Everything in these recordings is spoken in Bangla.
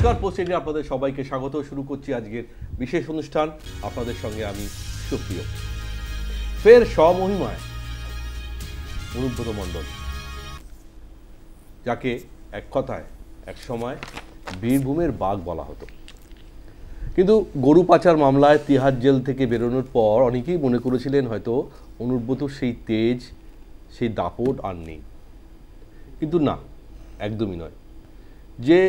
নমস্কার, পোস্টে আপনাদের সবাইকে স্বাগত। শুরু করছি আজকের বিশেষ অনুষ্ঠান। আপনাদের সঙ্গে আমি সুপ্রিয়। ফের স্বমহিমায় অনুব্রত মণ্ডল, যাকে এক কথায় এক সময় বীরভূমের বাঘ বলা হতো, কিন্তু গরু পাচার মামলায় তিহার জেল থেকে বেরোনোর পর অনেকেই মনে করেছিলেন হয়তো অনুব্রত সেই তেজ, সেই দাপট আর নেই। কিন্তু না, একদমই নয়। যে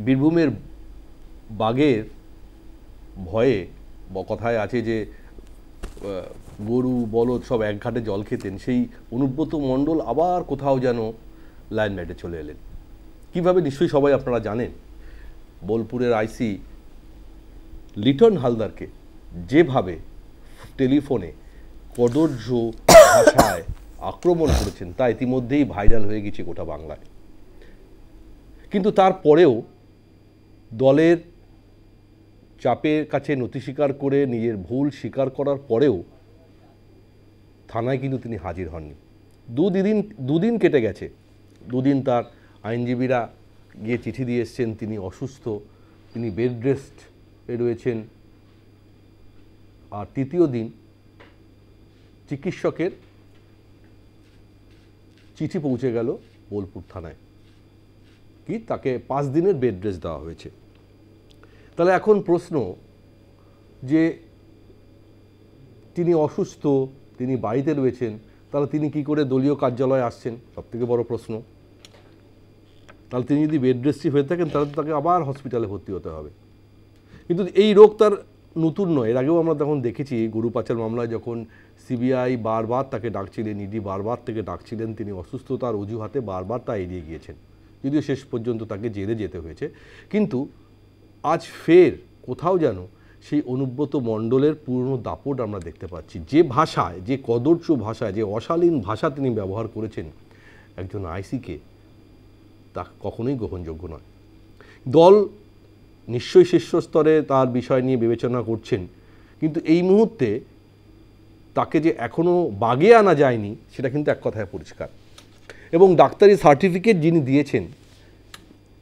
বীরভূমের বাঘের ভয়ে কথায় আছে যে গরু বলদ সব এক ঘাটে জল খেতেন, সেই অনুব্রত মণ্ডল আবার কোথাও যেন লাইমলাইটে চলে এলেন। কীভাবে নিশ্চয়ই সবাই আপনারা জানেন। বোলপুরের আইসি লিটন হালদারকে যেভাবে টেলিফোনে কদর্য ভাষায় আক্রমণ করেছেন তা ইতিমধ্যেই ভাইরাল হয়ে গেছে গোটা বাংলায়। কিন্তু তারপরেও দলের চাপের কাছে নথি স্বীকার করে নিজের ভুল স্বীকার করার পরেও থানায় কিন্তু তিনি হাজির হননি। দুদিন কেটে গেছে। দুদিন তার আইনজীবীরা গিয়ে চিঠি দিয়ে এসছেন তিনি অসুস্থ, তিনি বেড রেস্ট রয়েছেন। আর তৃতীয় দিন চিকিৎসকের চিঠি পৌঁছে গেল বোলপুর থানায়, কি তাকে 5 দিনের বেড রেস্ট দেওয়া হয়েছে। তাহলে এখন প্রশ্ন যে তিনি অসুস্থ, তিনি বাড়িতে রয়েছেন, তাহলে তিনি কি করে দলীয় কার্যালয়ে আসছেন? সবথেকে বড় প্রশ্ন। তাহলে তিনি যদি বেড রেস্টই হয়ে থাকেন তাহলে তাকে আবার হসপিটালে ভর্তি হতে হবে। কিন্তু এই রোগ তার নতুন নয়। এর আগেও আমরা তখন দেখেছি গরু পাচার মামলায় যখন সিবিআই বারবার তাকে ডাকছিলেন, ইডি বারবার তাকে ডাকছিলেন, তিনি অসুস্থতার অজুহাতে বারবার তা এড়িয়ে গিয়েছেন, যদিও শেষ পর্যন্ত তাকে জেলে যেতে হয়েছে। কিন্তু আজ ফের কোথাও যেন সেই অনুব্রত মণ্ডলের পুরনো দাপট আমরা দেখতে পাচ্ছি। যে ভাষায়, যে কদর্য ভাষায়, যে অশালীন ভাষা তিনি ব্যবহার করেছেন একজন আইসিকে, তা কখনোই গ্রহণযোগ্য নয়। দল নিশ্চয়ই শীর্ষস্তরে তার বিষয় নিয়ে বিবেচনা করছেন, কিন্তু এই মুহূর্তে তাকে যে এখনও বাগে আনা যায়নি সেটা কিন্তু এক কথায় পরিষ্কার। এবং ডাক্তারি সার্টিফিকেট যিনি দিয়েছেন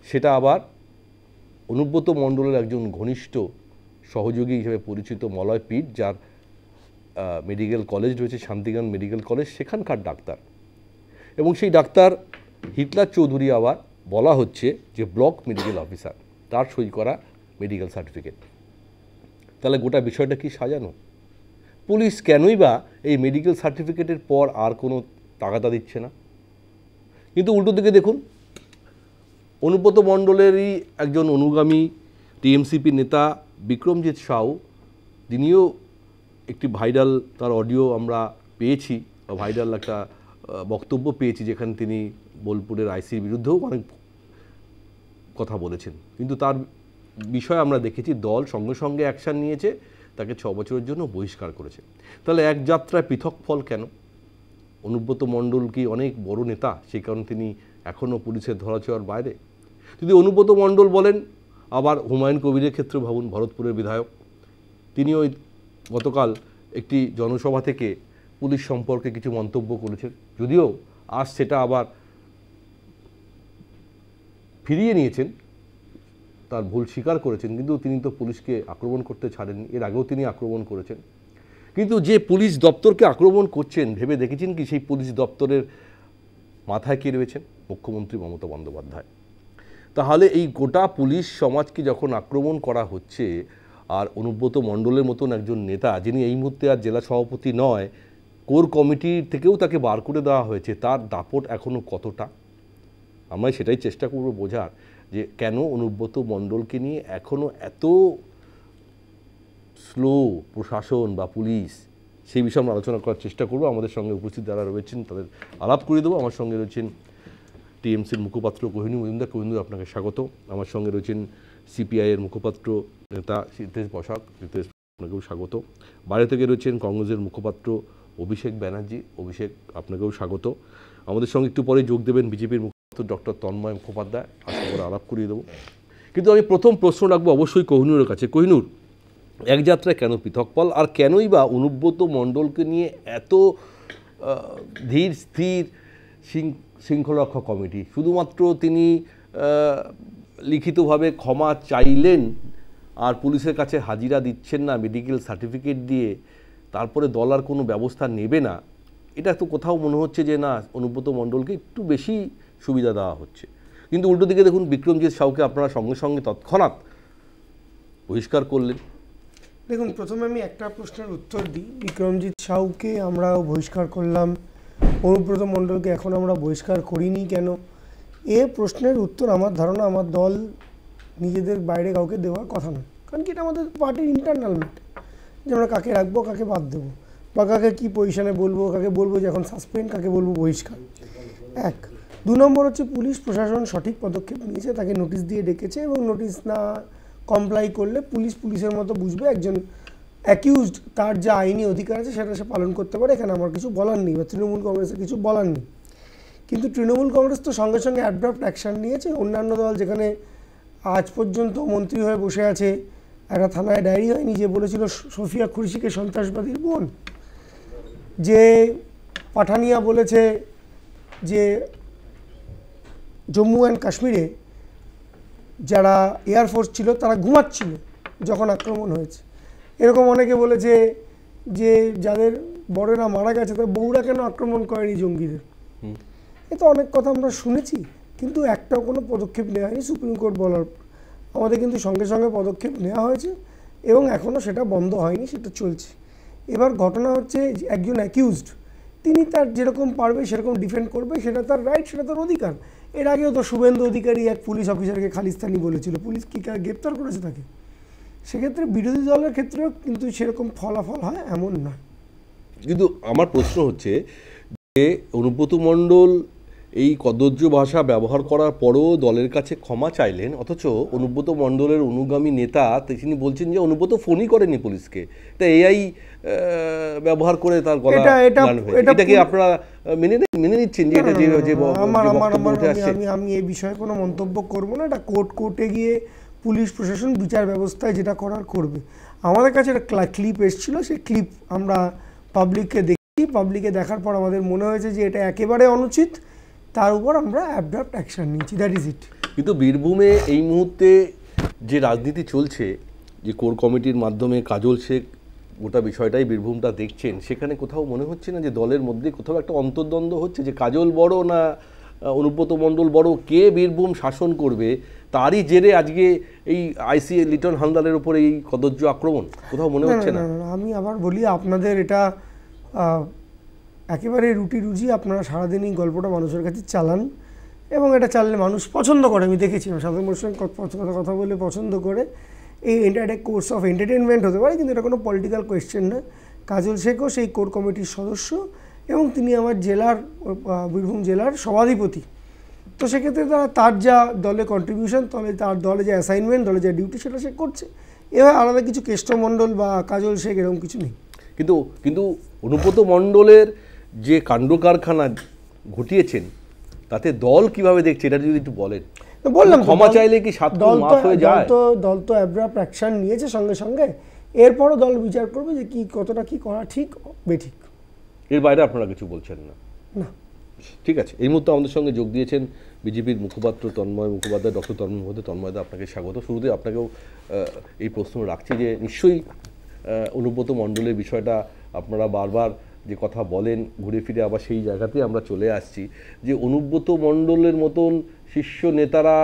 সেটা আবার অনুব্রত মণ্ডলের একজন ঘনিষ্ঠ সহযোগী হিসেবে পরিচিত মলয় পিট, যার মেডিকেল কলেজ রয়েছে শান্তিগান মেডিকেল কলেজ, সেখানকার ডাক্তার। এবং সেই ডাক্তার হিটলার চৌধুরী আবার বলা হচ্ছে যে ব্লক মেডিকেল অফিসার, তার সই করা মেডিকেল সার্টিফিকেট। তাহলে গোটা বিষয়টা কি সাজানো? পুলিশ কেনই বা এই মেডিকেল সার্টিফিকেটের পর আর কোনো তাগাদা দিচ্ছে না? কিন্তু উল্টো দিকে দেখুন, অনুব্রত মণ্ডলেরই একজন অনুগামী টিএমসিপি নেতা বিক্রমজিৎ সাউ, তিনিও একটি ভাইরাল তার অডিও আমরা পেয়েছি, ভাইরাল একটা বক্তব্য পেয়েছি যেখানে তিনি বোলপুরের আইসির বিরুদ্ধেও অনেক কথা বলেছেন। কিন্তু তার বিষয়ে আমরা দেখেছি দল সঙ্গে সঙ্গে অ্যাকশান নিয়েছে, তাকে 6 বছরের জন্য বহিষ্কার করেছে। তাহলে এক যাত্রায় পৃথক ফল কেন? অনুব্রত মণ্ডল কি অনেক বড় নেতা, সেই কারণে তিনি এখনও পুলিশের ধরাছোঁয়ার বাইরে? যদি অনুব্রত মণ্ডল বলেন, আবার হুমায়ুন কবিরের ক্ষেত্রে ভাবুন, ভরতপুরের বিধায়ক, তিনিও গতকাল একটি জনসভা থেকে পুলিশ সম্পর্কে কিছু মন্তব্য করেছেন, যদিও আজ সেটা আবার ফিরিয়ে নিয়েছেন, তার ভুল স্বীকার করেছেন। কিন্তু তিনি তো পুলিশকে আক্রমণ করতে ছাড়েননি, এর আগেও তিনি আক্রমণ করেছেন। কিন্তু যে পুলিশ দপ্তরকে আক্রমণ করছেন, ভেবে দেখেছেন কি সেই পুলিশ দপ্তরের মাথায় কে রয়েছেন? মুখ্যমন্ত্রী মমতা বন্দ্যোপাধ্যায়। তাহলে এই গোটা পুলিশ সমাজকে যখন আক্রমণ করা হচ্ছে, আর অনুব্রত মণ্ডলের মতন একজন নেতা, যিনি এই মুহূর্তে আর জেলা সভাপতি নয়, কোর কমিটির থেকেও তাকে বার করে দেওয়া হয়েছে, তার দাপট এখনও কতটা? আমরা সেটাই চেষ্টা করব বোঝার, যে কেন অনুব্রত মণ্ডলকে নিয়ে এখনও এত স্লো প্রশাসন বা পুলিশ, সেই বিষয়ে আমরা আলোচনা করার চেষ্টা করব। আমাদের সঙ্গে উপস্থিত যারা রয়েছেন তাদের আলাপ করে দেবো। আমার সঙ্গে রয়েছেন টিএমসির মুখপাত্র কোহিনুর মজুমদার। কোহিনুর, আপনাকে স্বাগত। আমার সঙ্গে রয়েছেন সিপিআইয়ের মুখপাত্র নেতা সিদ্ধেশ বসাক। সিদ্ধেশ, আপনাকেও স্বাগত। বাইরে থেকে রয়েছেন কংগ্রেসের মুখপাত্র অভিষেক ব্যানার্জি। অভিষেক, আপনাকেও স্বাগত। আমাদের সঙ্গে একটু পরে যোগ দেবেন বিজেপির মুখপাত্র ডক্টর তন্ময় মুখোপাধ্যায়। আশা করে আলাপ করিয়ে দেবো। কিন্তু আমি প্রথম প্রশ্ন রাখবো অবশ্যই কোহিনুরের কাছে। কোহিনুর, এক যাত্রায় কেন পৃথক ফল, আর কেনই বা অনুব্রত মণ্ডলকে নিয়ে এত ধীর স্থির শৃঙ্খলরক্ষা কমিটি? শুধুমাত্র তিনি লিখিতভাবে ক্ষমা চাইলেন আর পুলিশের কাছে হাজিরা দিচ্ছেন না মেডিকেল সার্টিফিকেট দিয়ে, তারপরে দল আর কোনো ব্যবস্থা নেবে না, এটা তো কোথাও মনে হচ্ছে যে না অনুব্রত মণ্ডলকে একটু বেশি সুবিধা দেওয়া হচ্ছে। কিন্তু উল্টো দিকে দেখুন বিক্রমজিৎ সাউকে আপনারা সঙ্গে সঙ্গে তৎক্ষণাৎ বহিষ্কার করলেন। দেখুন, প্রথমে আমি একটা প্রশ্নের উত্তর দিই। বিক্রমজিৎ সাউকে আমরা বহিষ্কার করলাম, অনুব্রত মণ্ডলকে এখন আমরা বহিষ্কার করিনি কেন, এ প্রশ্নের উত্তর আমার ধারণা আমার দল নিজেদের বাইরে কাউকে দেওয়ার কথা নয়। কারণ কি এটা আমাদের পার্টির ইন্টারনাল ম্যাটার, যে আমরা কাকে রাখবো, কাকে বাদ দেবো, বা কাকে কী পজিশনে বলবো, কাকে বলবো যে এখন সাসপেন্ড, কাকে বলবো বহিষ্কার। এক। 2 নম্বর হচ্ছে পুলিশ প্রশাসন সঠিক পদক্ষেপ নিয়েছে, তাকে নোটিশ দিয়ে ডেকেছে এবং নোটিশ না কমপ্লাই করলে পুলিশের মতো বুঝবে একজন অ্যাকিউজড তার যা আইনি অধিকার আছে সেটা সে পালন করতে পারে। এখানে আমার কিছু বলার নেই, বা তৃণমূল কংগ্রেসের কিছু বলার নেই। কিন্তু তৃণমূল কংগ্রেস তো সঙ্গে সঙ্গে অ্যাডপ্ট অ্যাকশান নিয়েছে। অন্যান্য দল যেখানে আজ পর্যন্ত মন্ত্রী হয়ে বসে আছে, একটা থানায় ডায়েরি হয়নি যে বলেছিল সফিয়া খুরশিকে সন্ত্রাসবাদীর বোন, যে পাঠানিয়া বলেছে যে জম্মু অ্যান্ড কাশ্মীরে যারা এয়ারফোর্স ছিল তারা ঘুমাচ্ছিল যখন আক্রমণ হয়েছে, এরকম অনেকে বলেছে যে যাদের বড়রা মারা গেছে তার বউরা কেন আক্রমণ করেনি জঙ্গিদের। এ তো অনেক কথা আমরা শুনেছি, কিন্তু একটাও কোনো পদক্ষেপ নেওয়া হয়নি সুপ্রিম কোর্ট বলার পর। আমাদের কিন্তু সঙ্গে সঙ্গে পদক্ষেপ নেওয়া হয়েছে এবং এখনও সেটা বন্ধ হয়নি, সেটা চলছে। এবার ঘটনা হচ্ছে একজন অ্যাকিউজড তিনি তার যেরকম পারবে সেরকম ডিফেন্ড করবে, সেটা তার রাইট, সেটা তার অধিকার। এর আগেও তো শুভেন্দু অধিকারী এক পুলিশ অফিসারকে খালিস্তানি বলেছিল, পুলিশ কি গ্রেপ্তার করেছে তাকে। সেক্ষেত্রে বিরোধী দলের ক্ষেত্রেও কিন্তু সেরকম ফলাফল হয় এমন নয়। কিন্তু আমার প্রশ্ন হচ্ছে যে অনুব্রত মণ্ডল এই কদর্য ভাষা ব্যবহার করার পরও দলের কাছে ক্ষমা চাইলেন, অথচ অনুব্রত মণ্ডলের অনুগামী নেতা তিনি বলছেন যে অনুব্রত ফোনই করেনি পুলিশকে, এটা এআই ব্যবহার করে তার গলা গান হয়েছে। এটাকে আপনারা মেনে নিচ্ছেন যে এটা যে আমি এই বিষয়ে কোনো মন্তব্য করবো না। এটা কোর্টে গিয়ে পুলিশ প্রশাসন বিচার ব্যবস্থায় যেটা করার করবে। আমাদের কাছে একটা ক্লিপ এসেছিল, সেই ক্লিপ আমরা পাবলিককে দেখি, পাবলিকে দেখার পর আমাদের মনে হয়েছে যে এটা একেবারে অনুচিত, তার উপর আমরা অ্যাডপ্ট অ্যাকশন নিয়েছি, দ্যাট ইজ ইট। কিন্তু বীরভূমে এই মুহূর্তে যে রাজনীতি চলছে, যে কোর কমিটির মাধ্যমে কাজল শেখ গোটা বিষয়টাই বীরভূমটা দেখছেন, সেখানে কোথাও মনে হচ্ছে না যে দলের মধ্যে কোথাও একটা অন্তর্দ্বন্দ্ব হচ্ছে, যে কাজল বড় না অনুব্রত মণ্ডল বড়, কে বীরভূম শাসন করবে, তারই জেরে আজকে এই আইসি লিটন হালদারের উপরে এই কদর্য আক্রমণ কোথাও মনে হচ্ছে না? আমি আবার বলি, আপনাদের এটা একেবারে রুজি, আপনারা সারাদিনই গল্পটা মানুষের কাছে চালান এবং এটা চাললে মানুষ পছন্দ করে। আমি দেখেছি সাধারণ মানুষের কথা বলে পছন্দ করে। এই একটা কোর্স অফ এন্টারটেনমেন্ট হতে পারে, কিন্তু এটা কোনো পলিটিক্যাল কোয়েশ্চেন না। কাজল শেখও সেই কোর কমিটির সদস্য এবং তিনি আমার বীরভূম জেলার সভাধিপতি। তো সেক্ষেত্রে তার যা দলে কন্ট্রিবিউশন, তার দলে যে অ্যাসাইনমেন্ট, দলে যা ডিউটি, সেটা সে করছে। এবার আলাদা কিছু কেষ্টমণ্ডল বা কাজল শেখ এরকম কিছু নেই। কিন্তু অনুব্রত মণ্ডলের যে কাণ্ড কারখানা ঘটিয়েছেন তাতে দল কিভাবে দেখছে এটা যদি একটু বলেন। বললাম ক্ষমা চাইলে কি সাত মাফ হয়ে যায়? দল তো অ্যাব্রাপ্ট অ্যাকশন নিয়েছে সঙ্গে সঙ্গে, এরপরও দল বিচার করবে যে কতটা কি করা ঠিক বেঠিক। এর বাইরে আপনারা কিছু বলছেন না? না, ঠিক আছে। এই মুহূর্তে আমাদের সঙ্গে যোগ দিয়েছেন বিজেপির মুখপাত্র তন্ময় মুখোপাধ্যায়, ডক্টর তন্ময় মুখোপাধ্যায়। তন্ময়দা, আপনাকে স্বাগত। শুরুতে আপনাকেও এই প্রশ্ন রাখছি যে নিশ্চয়ই অনুব্রত মণ্ডলের বিষয়টা আপনারা বারবার যে কথা বলেন, ঘুরে ফিরে আবার সেই জায়গাতেই আমরা চলে আসছি যে অনুব্রত মণ্ডলের মতন শীর্ষ নেতারা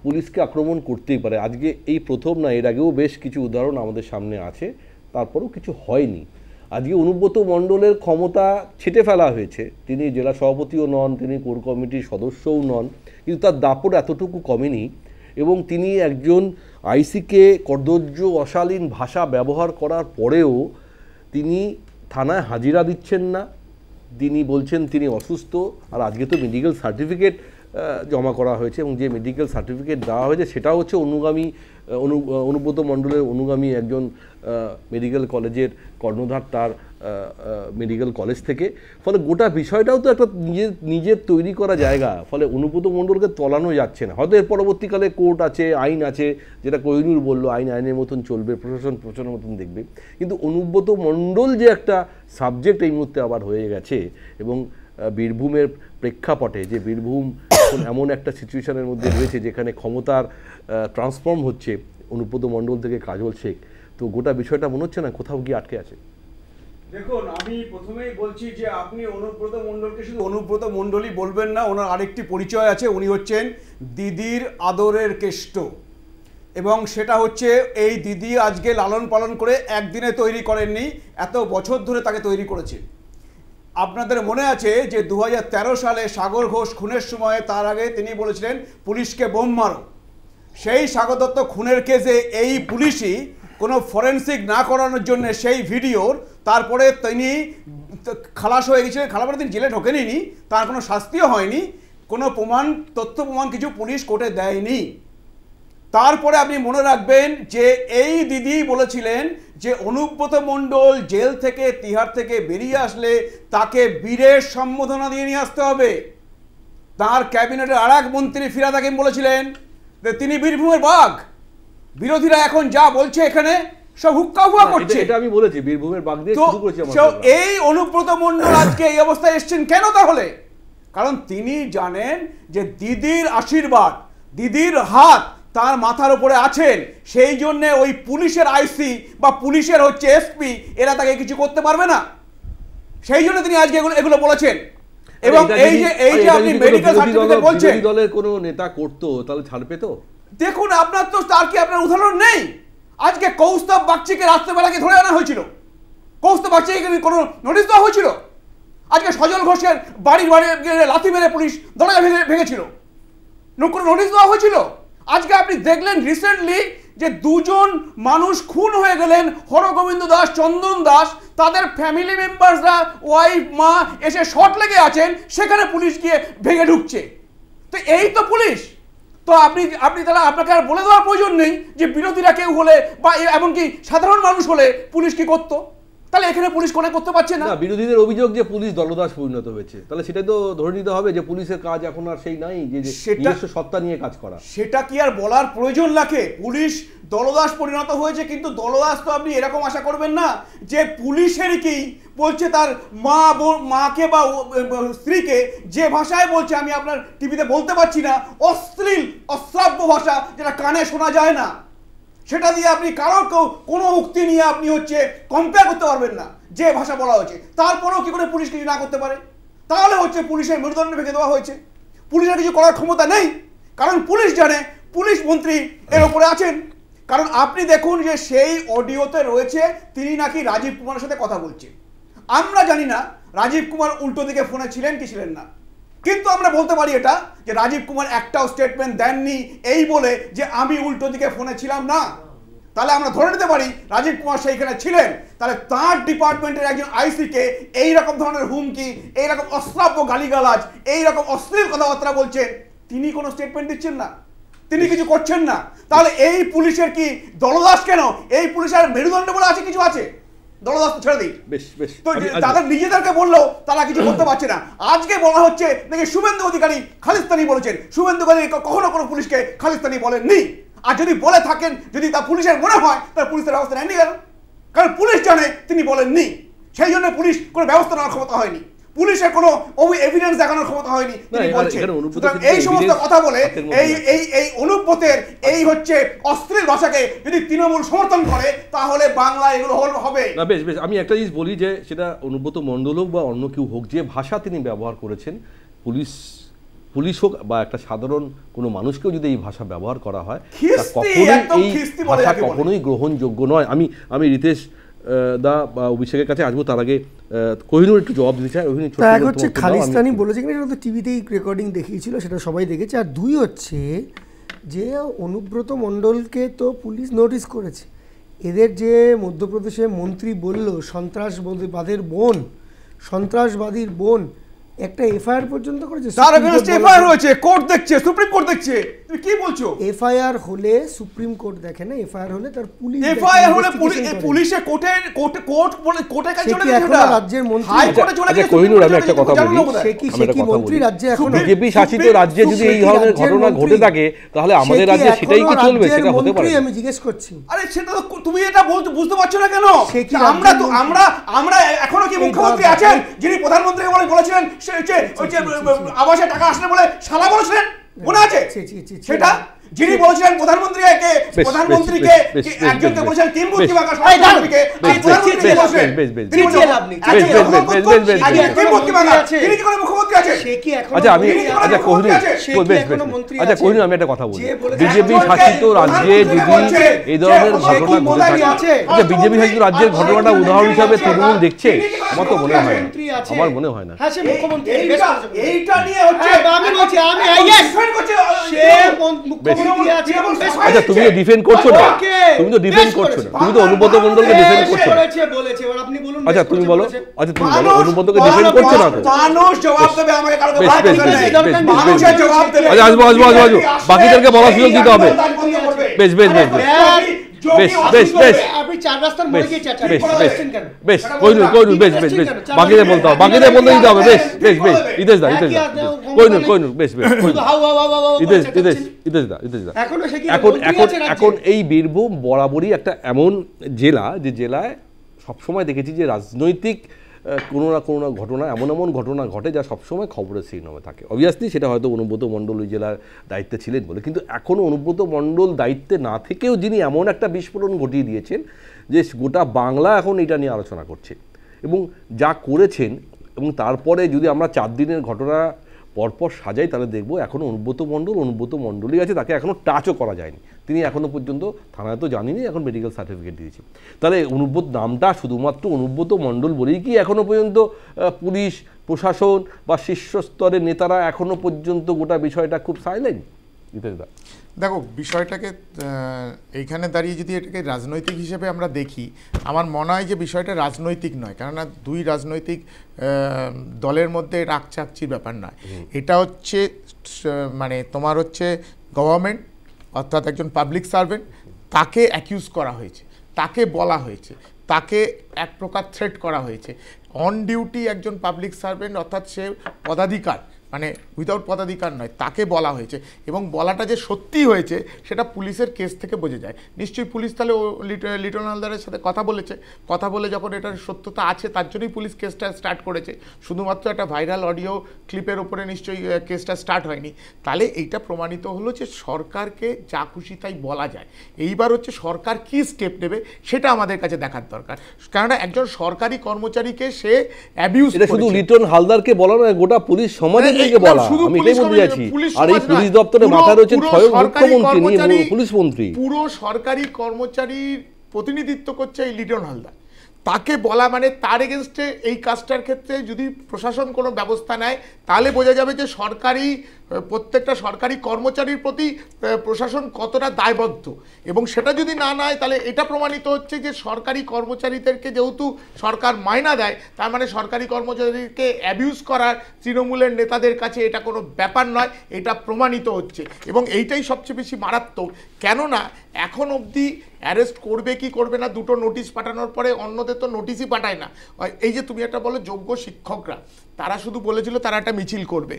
পুলিশকে আক্রমণ করতেই পারে। আজকে এই প্রথম না, এর আগেও বেশ কিছু উদাহরণ আমাদের সামনে আছে, তারপরেও কিছু হয়নি। আজকে অনুব্রত মণ্ডলের ক্ষমতা ছেঁটে ফেলা হয়েছে, তিনি জেলা সভাপতিও নন, তিনি কোর কমিটির সদস্যও নন, কিন্তু তার দাপট এতটুকু কমেনি এবং তিনি একজন আইসিকে কদর্য অশালীন ভাষা ব্যবহার করার পরেও তিনি থানায় হাজিরা দিচ্ছেন না, তিনি বলছেন তিনি অসুস্থ। আর আজকে তো মেডিকেল সার্টিফিকেট জমা করা হয়েছে এবং যে মেডিকেল সার্টিফিকেট দেওয়া হয়েছে সেটা হচ্ছে অনুব্রত মণ্ডলের অনুগামী একজন মেডিকেল কলেজের কর্ণধার, তার মেডিকেল কলেজ থেকে। ফলে গোটা বিষয়টাও তো একটা নিজের তৈরি করা জায়গা, ফলে অনুব্রত মণ্ডলকে তলানো যাচ্ছে না। হয়তো এর পরবর্তীকালে কোর্ট আছে, আইন আছে, যেটা কোহিনুর বললো আইনের মতন চলবে, প্রশাসনের মতন দেখবে, কিন্তু অনুব্রত মণ্ডল যে একটা সাবজেক্ট এই মুহূর্তে আবার হয়ে গেছে এবং বীরভূমের প্রেক্ষাপটে যে বীরভূম এখন এমন একটা সিচুয়েশনের মধ্যে রয়েছে যেখানে ক্ষমতার ট্রান্সফর্ম হচ্ছে অনুব্রত মণ্ডল থেকে কাজল শেখ, তো গোটা বিষয়টা মনে হচ্ছে না কোথাও গিয়ে আটকে আছে? দেখুন, আমি প্রথমেই বলছি যে আপনি অনুব্রত মণ্ডলকে শুধু অনুব্রত মণ্ডলই বলবেন না, ওনার আরেকটি পরিচয় আছে, উনি হচ্ছেন দিদির আদরের কেষ্ট। এবং সেটা হচ্ছে এই দিদি আজকে লালন পালন করে একদিনে তৈরি করেননি, এত বছর ধরে তাকে তৈরি করেছে। আপনাদের মনে আছে যে 2013 সালে সাগর ঘোষ খুনের সময়, তার আগে তিনি বলেছিলেন পুলিশকে বোম মারো। সেই সাগর দত্ত খুনের কেসে এই পুলিশই কোনো ফরেন্সিক না করানোর জন্য সেই ভিডিওর তারপরে তিনি খালাস হয়ে গেছিলেন। খালাস তিনি জেলে ঢোকেনি, তার কোনো শাস্তিও হয়নি, কোনো তথ্য প্রমাণ কিছু পুলিশ কোর্টে দেয়নি। তারপরে আপনি মনে রাখবেন যে এই দিদি বলেছিলেন যে অনুব্রত মণ্ডল জেল থেকে তিহার থেকে বেরিয়ে আসলে তাকে বীরের সম্বোধনা দিয়ে নিয়ে আসতে হবে। তার ক্যাবিনেটের আর এক মন্ত্রী ফিরহাদ হাকিম বলেছিলেন যে তিনি বীরভূমের বাঘ। বিরোধীরা এখন যা বলছে এখানে সব হুক্কা হুয়া করছে। এটা আমি বলেছি বীরভূমের বাঘ দিয়ে শুরু করেছি। এই অনুব্রত মণ্ডল আজকে এই অবস্থায় এসেছেন কেন তাহলে? কারণ তিনি জানেন যে দিদির আশীর্বাদ, দিদির হাত তার মাথার উপরে আছেন, সেই জন্য ওই পুলিশের আইসি বা পুলিশের হচ্ছে এসপি এরা তাকে কিছু করতে পারবে না, সেই জন্য তিনি আজকে এগুলো বলেছেন। এবং এই যে আপনি মেডিকেল সার্টিফিকেট বলছেন দলের কোনো নেতা করতো তাহলে ছাড় পেত। দেখুন আপনার তো তার কি আপনার উদাহরণ নেই? আজকে কৌস্তব বাগচিকে রাত্রেবেলাকে ধরে আনা হয়েছিল, কৌস্তব বাগচিকে কোনো নোটিশ দেওয়া হয়েছিল? আজকে সজল ঘোষের বাড়ির লাথি মেরে পুলিশ দরজা ভেঙেছিল, কোনো নোটিশ দেওয়া হয়েছিল? আজকে আপনি দেখলেন রিসেন্টলি যে দুজন মানুষ খুন হয়ে গেলেন, হরগোবিন্দ দাস, চন্দন দাস, তাদের ফ্যামিলি মেম্বারসরা, ওয়াইফ, মা এসে শর্ট লেগে আছেন, সেখানে পুলিশ গিয়ে ভেঙে ঢুকছে। তো এই তো পুলিশ। তো আপনি তাহলে আপনাকে আর বলে দেওয়ার প্রয়োজন নেই যে বিরোধীরা কেউ হলে বা এমনকি সাধারণ মানুষ হলে পুলিশ কি করতো। তাহলে এখানে পুলিশ কোনে করতে পারছে না। বিরোধীদের অভিযোগ যে পুলিশ দলদাস পরিণত হয়েছে, তাহলে সেটাই তো ধরে নিতে হবে যে পুলিশের কাজ এখন আর সেই নাই যে নিজস্ব সত্তা নিয়ে কাজ করা। সেটা কি আর বলার প্রয়োজন লাগে? পুলিশ দলদাস পরিণত হয়েছে, কিন্তু দলদাস তো আপনি এরকম আশা করবেন না যে পুলিশের কি বলছে তার মাকে বা স্ত্রীকে যে ভাষায় বলছে, আমি আপনার টিভিতে বলতে পারছি না, অশ্লীল অশ্রাব্য ভাষা যেটা কানে শোনা যায় না, সেটা দিয়ে আপনি কারোর কোনো উক্তি নিয়ে আপনি হচ্ছে কম্পেয়ার করতে পারবেন না যে ভাষা বলা হয়েছে। তারপরেও কি করে পুলিশ কিছু না করতে পারে? তাহলে হচ্ছে পুলিশের মেরুদণ্ড ভেঙে দেওয়া হয়েছে। পুলিশের কিছু করার ক্ষমতা নেই, কারণ পুলিশ জানে পুলিশ মন্ত্রী এর উপরে আছেন। কারণ আপনি দেখুন যে সেই অডিওতে রয়েছে তিনি নাকি রাজীব কুমারের সাথে কথা বলছেন। আমরা জানি না রাজীব কুমার উল্টো দিকে ফোনে ছিলেন কি ছিলেন না, কিন্তু আমরা বলতে পারি এটা যে রাজীব কুমার একটাও স্টেটমেন্ট দেননি এই বলে যে আমি উল্টো দিকে ফোনে ছিলাম না। তাহলে আমরা ধরে নিতে পারি রাজীব কুমার সেইখানে ছিলেন। তাহলে তার ডিপার্টমেন্টের একজন আইসিকে এইরকম ধরনের হুমকি, এইরকম অশ্রাব্য গালিগালাজ, এইরকম অশ্লীল কথাবার্তা বলছেন, তিনি কোনো স্টেটমেন্ট দিচ্ছেন না, তিনি কিছু করছেন না। তাহলে এই পুলিশের কি দলদাস কেন? এই পুলিশের মেরুদণ্ড বলে আছে কিছু আছে? দলদাস ছেড়ে দিই, তো তাদের নিজেদেরকে বললেও তারা কিছু করতে পারছে না। আজকে বলা হচ্ছে নাকি শুভেন্দু অধিকারী খালিস্তানি বলেছেন। শুভেন্দু অধিকারী কখনো কোনো পুলিশকে খালিস্তানি বলেননি। আর যদি বলে থাকেন, যদি তা পুলিশের মনে হয়, তাহলে পুলিশের ব্যবস্থা নেয়নি কেন? কারণ পুলিশ জানে তিনি বলেননি, সেই জন্য পুলিশ কোনো ব্যবস্থা নেওয়ার ক্ষমতা হয়নি, পুলিশের কোনো এভিডেন্স দেখানোর ক্ষমতা হয়নি। তিনি বলছেন এই সমস্ত কথা বলে এই অনুব্রতের এই হচ্ছে অশ্লীল ভাষাকে যদি তৃণমূল সমর্থন করে তাহলে বাংলা এগুলো হবে না। বেশ বেশ, আমি একটা জিনিস বলি যে সেটা অনুব্রত মণ্ডল হোক বা অন্য কেউ হোক, যে ভাষা তিনি ব্যবহার করেছেন, পুলিশ হোক বা একটা সাধারণ কোনো মানুষকেও যদি এই ভাষা ব্যবহার করা হয়, কখনোই গ্রহণযোগ্য নয়। আমি রিতেশ দা বা অভিষেকের কাছে আসবো, তার আগে কোহিনুর একটু জবাব দিতে চাই। এক হচ্ছে খালিস্তানি বলেছে কিনা সেটা তো টিভিতেই রেকর্ডিং দেখিয়েছিল, সেটা সবাই দেখেছে। আর দুই হচ্ছে যে অনুব্রত মণ্ডলকে তো পুলিশ নোটিশ করেছে। এদের যে মধ্যপ্রদেশে মন্ত্রী বলল সন্ত্রাসবাদীর বোন, একটা এফআইআর পর্যন্ত করেছে। তার এগেইনস্টে এফআইআর হয়েছে, কোর্ট দেখছে, সুপ্রিম কোর্ট দেখছে। তুমি কি বলছো? এফআইআর হলে সুপ্রিম কোর্ট দেখে না, এফআইআর হলে তার পুলিশ, এফআইআর হলে পুলিশে কোর্টের কাছে চলে গেছে। এটা রাজ্যের মন্ত্রী, হাই কোর্টে চলে গেছে। কোহিনুর, আমি একটা কথা বলি, সে কি মন্ত্রী রাজ্যে এখন বিজেপি শাসিত রাজ্যে যদি এই ধরনের ঘটনা ঘটে থাকে তাহলে আমাদের রাজ্যে সেটাই কি চলবে? সেটা হতে পারে। আমি জিজ্ঞেস করছি, আরে সেটা তো তুমি এটা বুঝতে পারছো না কেন? আমরা এখনো কি মুখ্যমন্ত্রী আছেন যিনি প্রধানমন্ত্রীকে বলেছিলেন আবাসের টাকা আসলে বলে শালা বলেছিলেন, মনে আছে সেটা? যিনি বলেছিলেন প্রধানমন্ত্রীকে একজনকে বলেছেন কিংবদন্তি বাঁকা প্রধানমন্ত্রীকে, প্রধানমন্ত্রীকে বলেছিলেন তিনি কিংবদন্তি বাঁকা, তিনি কি করে মুখ্যমন্ত্রী আছে? আচ্ছা আমি আচ্ছা কোহিনুর আচ্ছা কোহিনুর আমি একটা কথা বলি, বিজেপি শাসিত রাজ্যে যদি এই ধরনের ঘটনা ঘটে থাকে, আচ্ছা বিজেপি শাসিত রাজ্যের ঘটনাটা উদাহরণ হিসাবে তৃণমূল দেখছে? আমার তো মনে হয় না, আমার মনে হয় না। এইটা নিয়ে হচ্ছে আমি বলছি আমি আচ্ছা তুমি তো ডিফেন্ড করছো না, তুমি তো ডিফেন্ড করছো না, তুমি তো অনুব্রত মণ্ডলকে ডিফেন্ড করছো না। আচ্ছা তুমি বলো, আচ্ছা তুমি বলো অনুব্রতকে ডিফেন্ড করছো না তো? মানুষ জবাব দেবে আমাকে, কারো বেশ বেশ বেশ বেশ মানুষের জবাব দেবে। আচ্ছা আসবো আসবো আসবো আসবো, বাকিদেরকে বলার সুযোগ দিতে হবে। বেশ বেশ বেশ বেশ বেশ বেশ আপনি চার রাস্তার মোড়ে গিয়ে চেঁচান কেন? বেশ কোহিনুর কোহিনুর বেশ বেশ বেশ বাকিদের বলতে হবে, বাকিদের বলতে দিতে হবে। বেশ বেশ বেশ ইতেশ দা কোহিনুর বেশ বেশ ইতেশ দা এখন এই বীরভূম বরাবরই একটা এমন জেলা যে জেলায় সবসময় দেখেছি যে রাজনৈতিক কোনো না কোনো ঘটনা এমন ঘটনা ঘটে যা সবসময় খবরের শিরোনামে থাকে। অবভিয়াসলি সেটা হয়তো অনুব্রত মণ্ডল ওই জেলার দায়িত্বে ছিলেন বলে, কিন্তু এখনও অনুব্রত মণ্ডল দায়িত্বে না থেকেও যিনি এমন একটা বিস্ফোরণ ঘটিয়ে দিয়েছেন যে গোটা বাংলা এখন এটা নিয়ে আলোচনা করছে এবং যা করেছেন, এবং তারপরে যদি আমরা 4 দিনের ঘটনা পরপর সাজাই তাহলে দেখবো এখনও অনুব্রত মণ্ডলই আছে, তাকে এখনও টাচও করা যায়নি। তিনি এখনও পর্যন্ত থানায় তো জানিনি, এখন মেডিকেল সার্টিফিকেট দিয়েছি। তাহলে অনুব্রত নামটা শুধুমাত্র অনুব্রত মণ্ডল বলেই কি এখনও পর্যন্ত পুলিশ প্রশাসন বা শীর্ষস্তরের নেতারা এখনও পর্যন্ত গোটা বিষয়টা খুব সাইলেন্ট? দেখো বিষয়টাকে এইখানে দাঁড়িয়ে যদি এটাকে রাজনৈতিক হিসেবে আমরা দেখি, আমার মনে হয় যে বিষয়টা রাজনৈতিক নয়, কেননা দুই রাজনৈতিক দলের মধ্যে রাগচাকচির ব্যাপার নয়। এটা হচ্ছে মানে তোমার হচ্ছে গভর্নমেন্ট অর্থাৎ একজন পাবলিক সার্ভেন্ট, তাকে অ্যাকিউজ করা হয়েছে, তাকে বলা হয়েছে, তাকে এক প্রকার থ্রেট করা হয়েছে। অন ডিউটি একজন পাবলিক সার্ভেন্ট অর্থাৎ সে পদাধিকার মানে উইদাউট পদাধিকার নয়, তাকে বলা হয়েছে এবং বলাটা যে সত্যি হয়েছে সেটা পুলিশের কেস থেকে বোঝা যায়। নিশ্চয়ই পুলিশ তাহলে লিটন হালদারের সাথে কথা বলেছে, কথা বলে যখন এটার সত্যতা আছে তার জন্যই পুলিশ কেসটা স্টার্ট করেছে, শুধুমাত্র একটা ভাইরাল অডিও ক্লিপের ওপরে নিশ্চয়ই কেসটা স্টার্ট হয়নি। তাহলে এইটা প্রমাণিত হলো যে সরকারকে যা খুশি তাই বলা যায়। এইবার হচ্ছে সরকার কী স্টেপ নেবে সেটা আমাদের কাছে দেখার দরকার, কেননা একজন সরকারি কর্মচারীকে সে অ্যাবিউজ, এটা শুধু লিটন হালদারকে বলা নয়, গোটা পুলিশ সমাজের দিকে বলা। আমি এটাই বলতে যাচ্ছি, আর এই পুলিশ দপ্তরের মাথায় রয়েছেন স্বয়ং মুখ্যমন্ত্রী, পুলিশ মন্ত্রী। পুরো সরকারি কর্মচারীর প্রতিনিধিত্ব করছে এই লিটন হালদার, তাকে বলা মানে তার এগেনস্টে এই কাজটার ক্ষেত্রে যদি প্রশাসন কোনো ব্যবস্থা নেয় তাহলে বোঝা যাবে যে প্রত্যেকটা সরকারি কর্মচারীর প্রতি প্রশাসন কতটা দায়বদ্ধ, এবং সেটা যদি না নেয় তাহলে এটা প্রমাণিত হচ্ছে যে সরকারি কর্মচারীদেরকে যেহেতু সরকার মাইনা দেয়, তার মানে সরকারি কর্মচারীকে অ্যাবিউজ করার তৃণমূলের নেতাদের কাছে এটা কোনো ব্যাপার নয়, এটা প্রমাণিত হচ্ছে। এবং এইটাই সবচেয়ে বেশি মারাত্মক, কেননা এখন অবধি অ্যারেস্ট করবে কি করবে না দুটো নোটিশ পাঠানোর পরে অন্যদের তো নোটিশই পাঠায় না। এই যে তুমি একটা বলো যোগ্য শিক্ষকরা, তারা শুধু বলেছিল তারা একটা মিছিল করবে,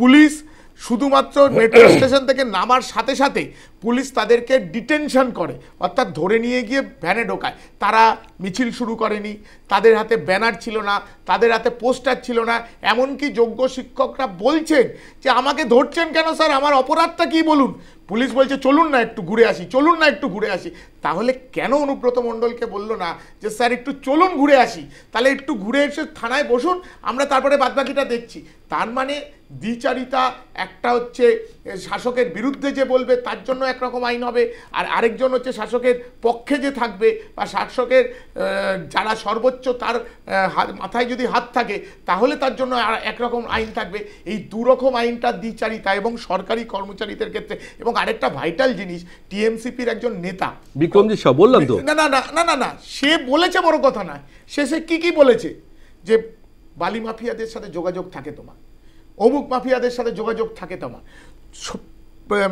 পুলিশ শুধুমাত্র মেট্রো স্টেশন থেকে নামার সাথে সাথে পুলিশ তাদেরকে ডিটেনশন করে, অর্থাৎ ধরে নিয়ে গিয়ে ভ্যানে ঢোকায়। তারা মিছিল শুরু করেনি, তাদের হাতে ব্যানার ছিল না, তাদের হাতে পোস্টার ছিল না, এমনকি যোগ্য শিক্ষকরা বলছেন যে আমাকে ধরছেন কেন স্যার, আমার অপরাধটা কি বলুন। পুলিশ বলছে চলুন না একটু ঘুরে আসি, চলুন না একটু ঘুরে আসি। তাহলে কেন অনুব্রত মণ্ডলকে বললো না যে স্যার একটু চলুন ঘুরে আসি, তাহলে একটু ঘুরে এসে থানায় বসুন, আমরা তারপরে বাদবাকিটা দেখছি। তার মানে দ্বিচারিতা, একটা হচ্ছে শাসকের বিরুদ্ধে যে বলবে তার জন্য একরকম আইন হবে, আর আরেকজন হচ্ছে শাসকের পক্ষে যে থাকবে বা শাসকের যারা সর্বোচ্চ তার মাথায় যদি হাত থাকে তাহলে তার জন্য আর একরকম আইন থাকবে। এই দুরকম আইনটা দ্বিচারিতা এবং সরকারি কর্মচারীদের ক্ষেত্রে। এবং আরেকটা ভাইটাল জিনিস, টিএমসিপির একজন নেতা বিক্রমজিৎ সব বললাম তো, না না না না না না সে বলেছে, বড় কথা নয়, সে কি বলেছে যে বালি মাফিয়াদের সাথে যোগাযোগ থাকে তোমার, অমুক মাফিয়াদের সাথে যোগাযোগ থাকে তোমার,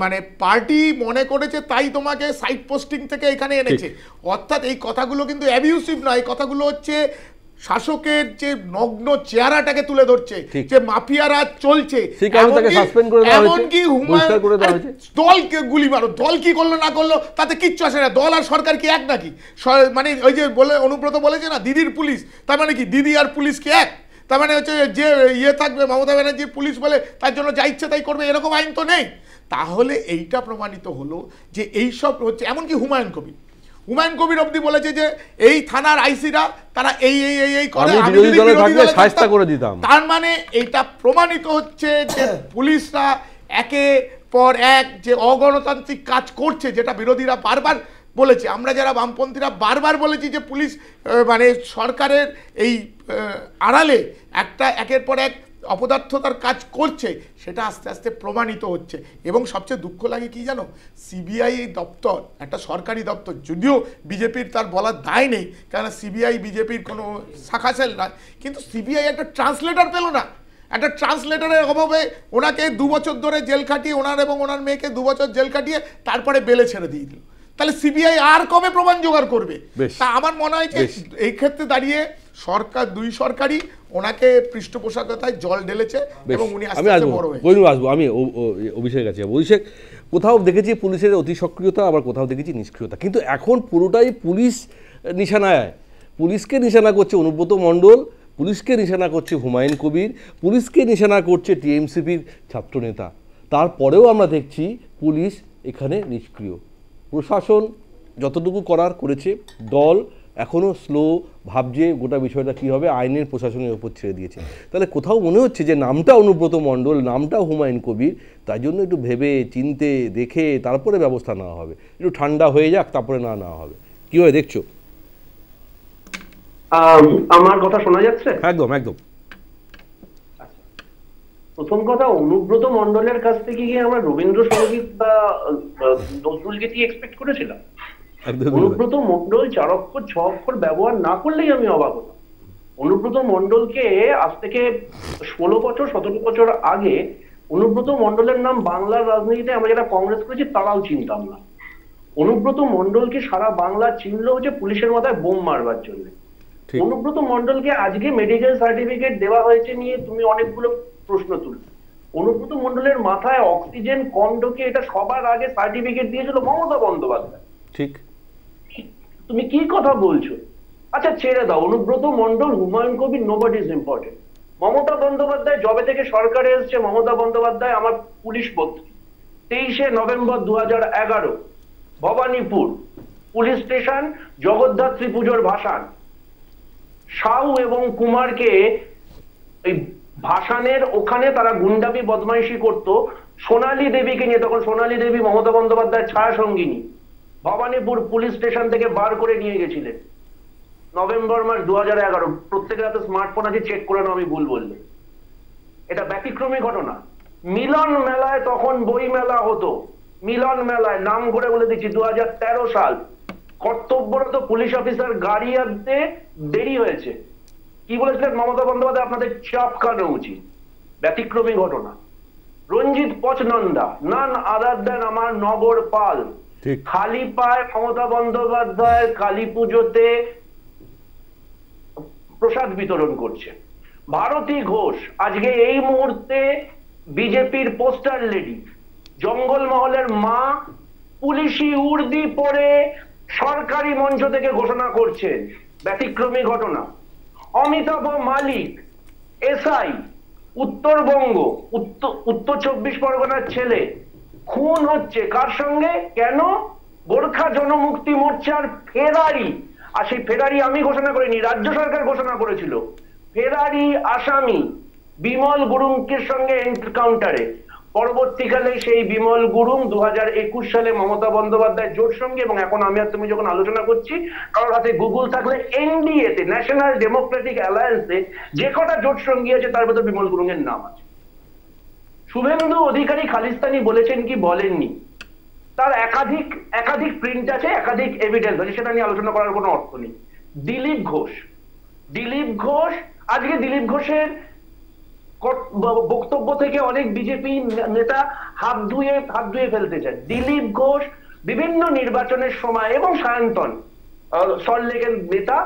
মানে পার্টি মনে করেছে তাই তোমাকে সাইড পোস্টিং থেকে এখানে এনেছে। অর্থাৎ এই কথাগুলো কিন্তু অ্যাবিউসিভ নয়, এই কথাগুলো হচ্ছে শাসকের যে নগ্ন চেহারাটাকে তুলে ধরছে যে মাফিয়ারা চলছে। এমনকি দলকে গুলি মারো, দল কি করলো না করলো তাতে কিচ্ছু আসে না, দল আর সরকার কি এক নাকি? মানে ওই যে বলে অনুব্রত বলেছে না দিদির পুলিশ, তার মানে কি দিদি আর পুলিশ কি এক? তার মানে হচ্ছে যে ইয়ে থাকবে মমতা ব্যানার্জির পুলিশ বলে তার জন্য যা ইচ্ছে তাই করবে, এরকম আইন তো নেই। তাহলে এইটা প্রমাণিত হলো যে এইসব হচ্ছে, এমনকি হুমায়ুন কবির অবধি বলেছে যে এই থানার আইসিরা তারা এই করে, আমি আমি বিরোধী যদি দলে বিরোধী থাকলে দলে শায়েস্তা থাকতাম, করে দিতাম। তার মানে এটা প্রমাণিত হচ্ছে যে পুলিশরা একে পর এক যে অগণতান্ত্রিক কাজ করছে, যেটা বিরোধীরা বারবার বলেছে, আমরা যারা বামপন্থীরা বারবার বলেছি যে পুলিশ মানে সরকারের এই আড়ালে একটা একের পর এক অপদার্থতার কাজ করছে, সেটা আস্তে আস্তে প্রমাণিত হচ্ছে। এবং সবচেয়ে দুঃখ লাগে কি জানো, সিবিআই দপ্তর একটা সরকারি দপ্তর, যদিও বিজেপির তার বলার দায় নেই, কেননা সিবিআই বিজেপির কোনো শাখা সেল নয়, কিন্তু সিবিআই একটা ট্রান্সলেটর পেল না। একটা ট্রান্সলেটরের অভাবে ওনাকে 2 বছর ধরে জেল খাটিয়ে, ওনার এবং ওনার মেয়েকে 2 বছর জেল কাটিয়ে তারপরে বেলে ছেড়ে দিয়ে দিল। তাহলে সিবিআই আর কবে প্রমাণ জোগাড় করবে? তা আমার মনে হয় যে এই ক্ষেত্রে দাঁড়িয়ে সরকার, দুই সরকারই ওনাকে পৃষ্ঠপোষকতায় জল ঢেলেছে এবং উনি আস্তে আস্তে বড় হয়েছে। আসবো আমি অভিষেকের কাছে। অভিষেক, কোথাও দেখেছি পুলিশের অতি সক্রিয়তা, আবার কোথাও দেখেছি নিষ্ক্রিয়তা, কিন্তু এখন পুরোটাই পুলিশ নিশানায়। পুলিশকে নিশানা করছে অনুব্রত মণ্ডল, পুলিশকে নিশানা করছে হুমায়ুন কবির, পুলিশকে নিশানা করছে টিএমসিপির ছাত্রনেতা। তারপরেও আমরা দেখছি পুলিশ এখানে নিষ্ক্রিয়। প্রশাসন যতটুকু করার করেছে, দল এখনও স্লো, ভাবছে গোটা বিষয়টা কী হবে, আইনের প্রশাসনের ওপর ছেড়ে দিয়েছে। তাহলে কোথাও মনে হচ্ছে যে নামটা অনুব্রত মণ্ডল, নামটা হুমায়ুন কবির, তাই জন্য একটু ভেবে চিনতে দেখে তারপরে ব্যবস্থা নেওয়া হবে, একটু ঠান্ডা হয়ে যাক তারপরে নেওয়া হবে। কীভাবে দেখছো? আমার কথা শোনা যাচ্ছে? একদম একদম। প্রথম কথা, অনুব্রত মণ্ডলের কাছ থেকে গিয়ে আমরা রবীন্দ্রসঙ্গীত বা নজরুল গীতি এক্সপেক্ট করেছিলাম? অনুব্রত মণ্ডল 4 অক্ষর 6 অক্ষর ব্যবহার না করলেই আমি অবাক হতাম। অনুব্রত মণ্ডলকে আজ থেকে 16 বছর 17 বছর আগে অনুব্রত মণ্ডলের নাম বাংলার রাজনীতিতে আমরা যারা কংগ্রেস করেছি তারাও চিনতাম না। অনুব্রত মণ্ডলকে সারা বাংলা চিনল হচ্ছে পুলিশের মাথায় বোম মারবার জন্য। অনুব্রত মণ্ডলকে আজকে মেডিকেল সার্টিফিকেট দেওয়া হয়েছে নিয়ে তুমি অনেকগুলো প্রশ্ন তুলছো। অনুব্রত মণ্ডলের মাথায় অক্সিজেন কম ঢোকে, এটা সবার আগে সার্টিফিকেট দিয়েছিল মমতা বন্দ্যোপাধ্যায়। ঠিক, তুমি কি কথা বলছো? আচ্ছা ছেড়ে দাও, Anubrata Mondal, Humayun Kabir, nobody is important. Mamata Bandyopadhyay যবে থেকে সরকারে এসছে, মমতা বন্দ্যোপাধ্যায় আমার পুলিশ মন্ত্রী। 23শে November 2011 Bhabanipur police station, Jagaddhatri পুজোর ভাসান। সাউ এবং কুমারকে এই ভাসানের ওখানে তারা গুন্ডামি বদমাইশি করত। সোনালী দেবীকে নিয়ে, তখন সোনালী দেবী মমতা বন্দ্যোপাধ্যায়ের ছায়া সঙ্গিনী, ভবানীপুর পুলিশ স্টেশন থেকে বার করে নিয়ে গেছিলেন নভেম্বর মাস 2011। প্রত্যেকের হাতে স্মার্টফোন আছে, চেক করে নাও আমি ভুল বললে। এটা ব্যতিক্রমী ঘটনা। মিলন মেলায় তখন বই মেলা হতো, মিলন মেলায় নাম করে বলে দিচ্ছি 2013 সাল, কর্তব্যরত পুলিশ অফিসার গাড়ি আনতে দেরি হয়েছে, কি বলেছিলেন মমতা বন্দ্যোপাধ্যায়? আপনাদের চাপকানো উচিত। ব্যতিক্রমী ঘটনা। রঞ্জিত পচনন্দা, নান আদার দেন আমার নগর পাল, খালি পায় মমতা বন্দ্যোপাধ্যায় কালী পুজোতে প্রসাদ বিতরণ করছে। ভারতী ঘোষ আজকে এই মুহূর্তে বিজেপির পোস্টার লেডি, জঙ্গলমহলের মা, পুলিশি উর্দি পরে সরকারি মঞ্চ থেকে ঘোষণা করছেন। ব্যতিক্রমী ঘটনা। অমিতাভ মালিক এসআই, উত্তরবঙ্গ, উত্তর 24 পরগনার ছেলে, খুন হচ্ছে কার সঙ্গে? কেন? গোর্খা জনমুক্তি মোর্চার ফেরারি। আর সেই ফেরারি আমি ঘোষণা করিনি, রাজ্য সরকার ঘোষণা করেছিল। ফেরারি আসামি বিমল গুরুংকের সঙ্গে এনকাউন্টারে। পরবর্তীকালে সেই বিমল গুরুং 2021 সালে মমতা বন্দ্যোপাধ্যায় জোট সঙ্গে, এবং এখন আমি আর তুমি যখন আলোচনা করছি, কারোর হাতে গুগল থাকলে এনডিএ তে, ন্যাশনাল ডেমোক্রেটিক অ্যালায়েন্সে যে কটা জোট সঙ্গী আছে তার ভেতর বিমল গুরুং এর নাম আছে। শুভেন্দু অধিকারী খালিস্তানি বলেছেন কি বলেননি, তার একাধিক প্রিন্ট আছে, একাধিক এভিডেন্স আছে, সেটা নিয়ে আলোচনা করার কোনো অর্থ নেই। দিলীপ ঘোষ আজকে দিলীপ ঘোষের বক্তব্য থেকে অনেক বিজেপি নেতা হাত ধুয়ে ফেলতে চায়। দিলীপ ঘোষ বিভিন্ন নির্বাচনের সময় এবং সায়ন্তন সল্টলেকের নেতা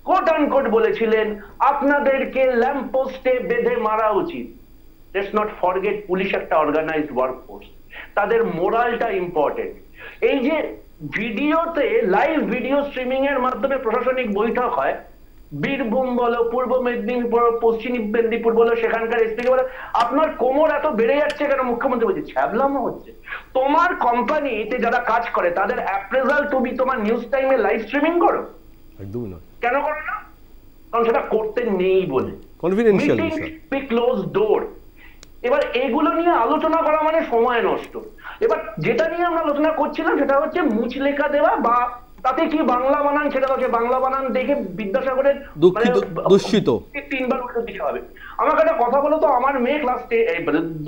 কোট আনকোট বলেছিলেন আপনাদেরকে ল্যাম্প পোস্টে বেঁধে মারা উচিত। লেটস নট ফরগেট, পুলিশ একটা অর্গানাইজড ওয়ার্কফোর্স, তাদের মোরালটা ইম্পর্টেন্ট। এই যে ভিডিওতে লাইভ ভিডিও স্ট্রিমিং এর মাধ্যমে প্রশাসনিক বৈঠক হয়, বীরভূম বলো, পূর্ব মেদিনীপুর, পশ্চিম মেদিনীপুর বলো, সেখানকার এসপি বলো, আপনার কোমর এত বেড়ে যাচ্ছে কেন? মুখ্যমন্ত্রী বলছে ছ্যাবলামো হচ্ছে। তোমার কোম্পানিতে যারা কাজ করে তাদের অ্যাপ্রেজাল তুমি তোমার নিউজ টাইমে লাইভ স্ট্রিমিং করো? একদমই নয়। কেন করো না? কারণ সেটা করতে নেই বলে। কনফিডেন্সিয়াল মিটিং বিষয়। Close door. এবার এগুলো নিয়ে আলোচনা করা মানে সময় নষ্ট। এবার যেটা নিয়ে আমরা আলোচনা করছিলাম সেটা হচ্ছে মুচলেখা দেওয়া, বা তাতে কি বাংলা বানান ছেড়ে দাও, বাংলা বানান দেখে বিদ্যাসাগরের দুঃখিত 3বার উল্টো দিতে হবে। আমাকে একটা কথা বলো তো, আমার মেয়ে ক্লাস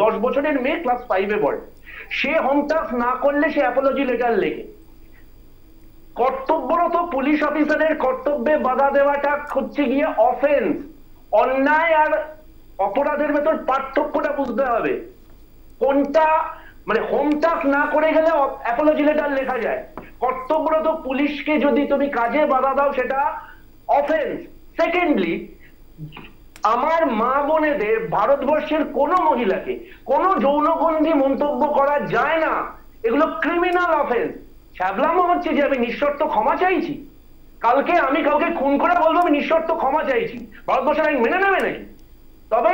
10 বছরের মেয়ে ক্লাস 5-এ পড়ে, সে হোম টাস্ক না করলে সে অ্যাপোলজি লেটার লেখে। কর্তব্যরত পুলিশ অফিসারের কর্তব্যে বাধা দেওয়াটা হচ্ছে গিয়ে অফেন্স। অন্যায় আর অপরাধের ভেতর পার্থক্যটা বুঝতে হবে। কোনটা মানে হোম টাস্ক না করে গেলে অ্যাপোলজি লেটার লেখা যায়, কর্তব্যরত পুলিশকে যদি তুমি কাজে বাধা দাও সেটা অফেন্স। সেকেন্ডলি, আমার মা বোনেদের, ভারতবর্ষের কোন মহিলাকে কোনো যৌনগন্ধি মন্তব্য করা যায় না, এগুলো ক্রিমিনাল অফেন্স। ছ্যাবলামো হচ্ছে যে আমি নিঃশর্ত ক্ষমা চাইছি, কালকে আমি কাউকে খুন করে বলবো আমি নিঃশর্ত ক্ষমা চাইছি, ভারতবর্ষের আইন মেনে নেবে নাকি? তবে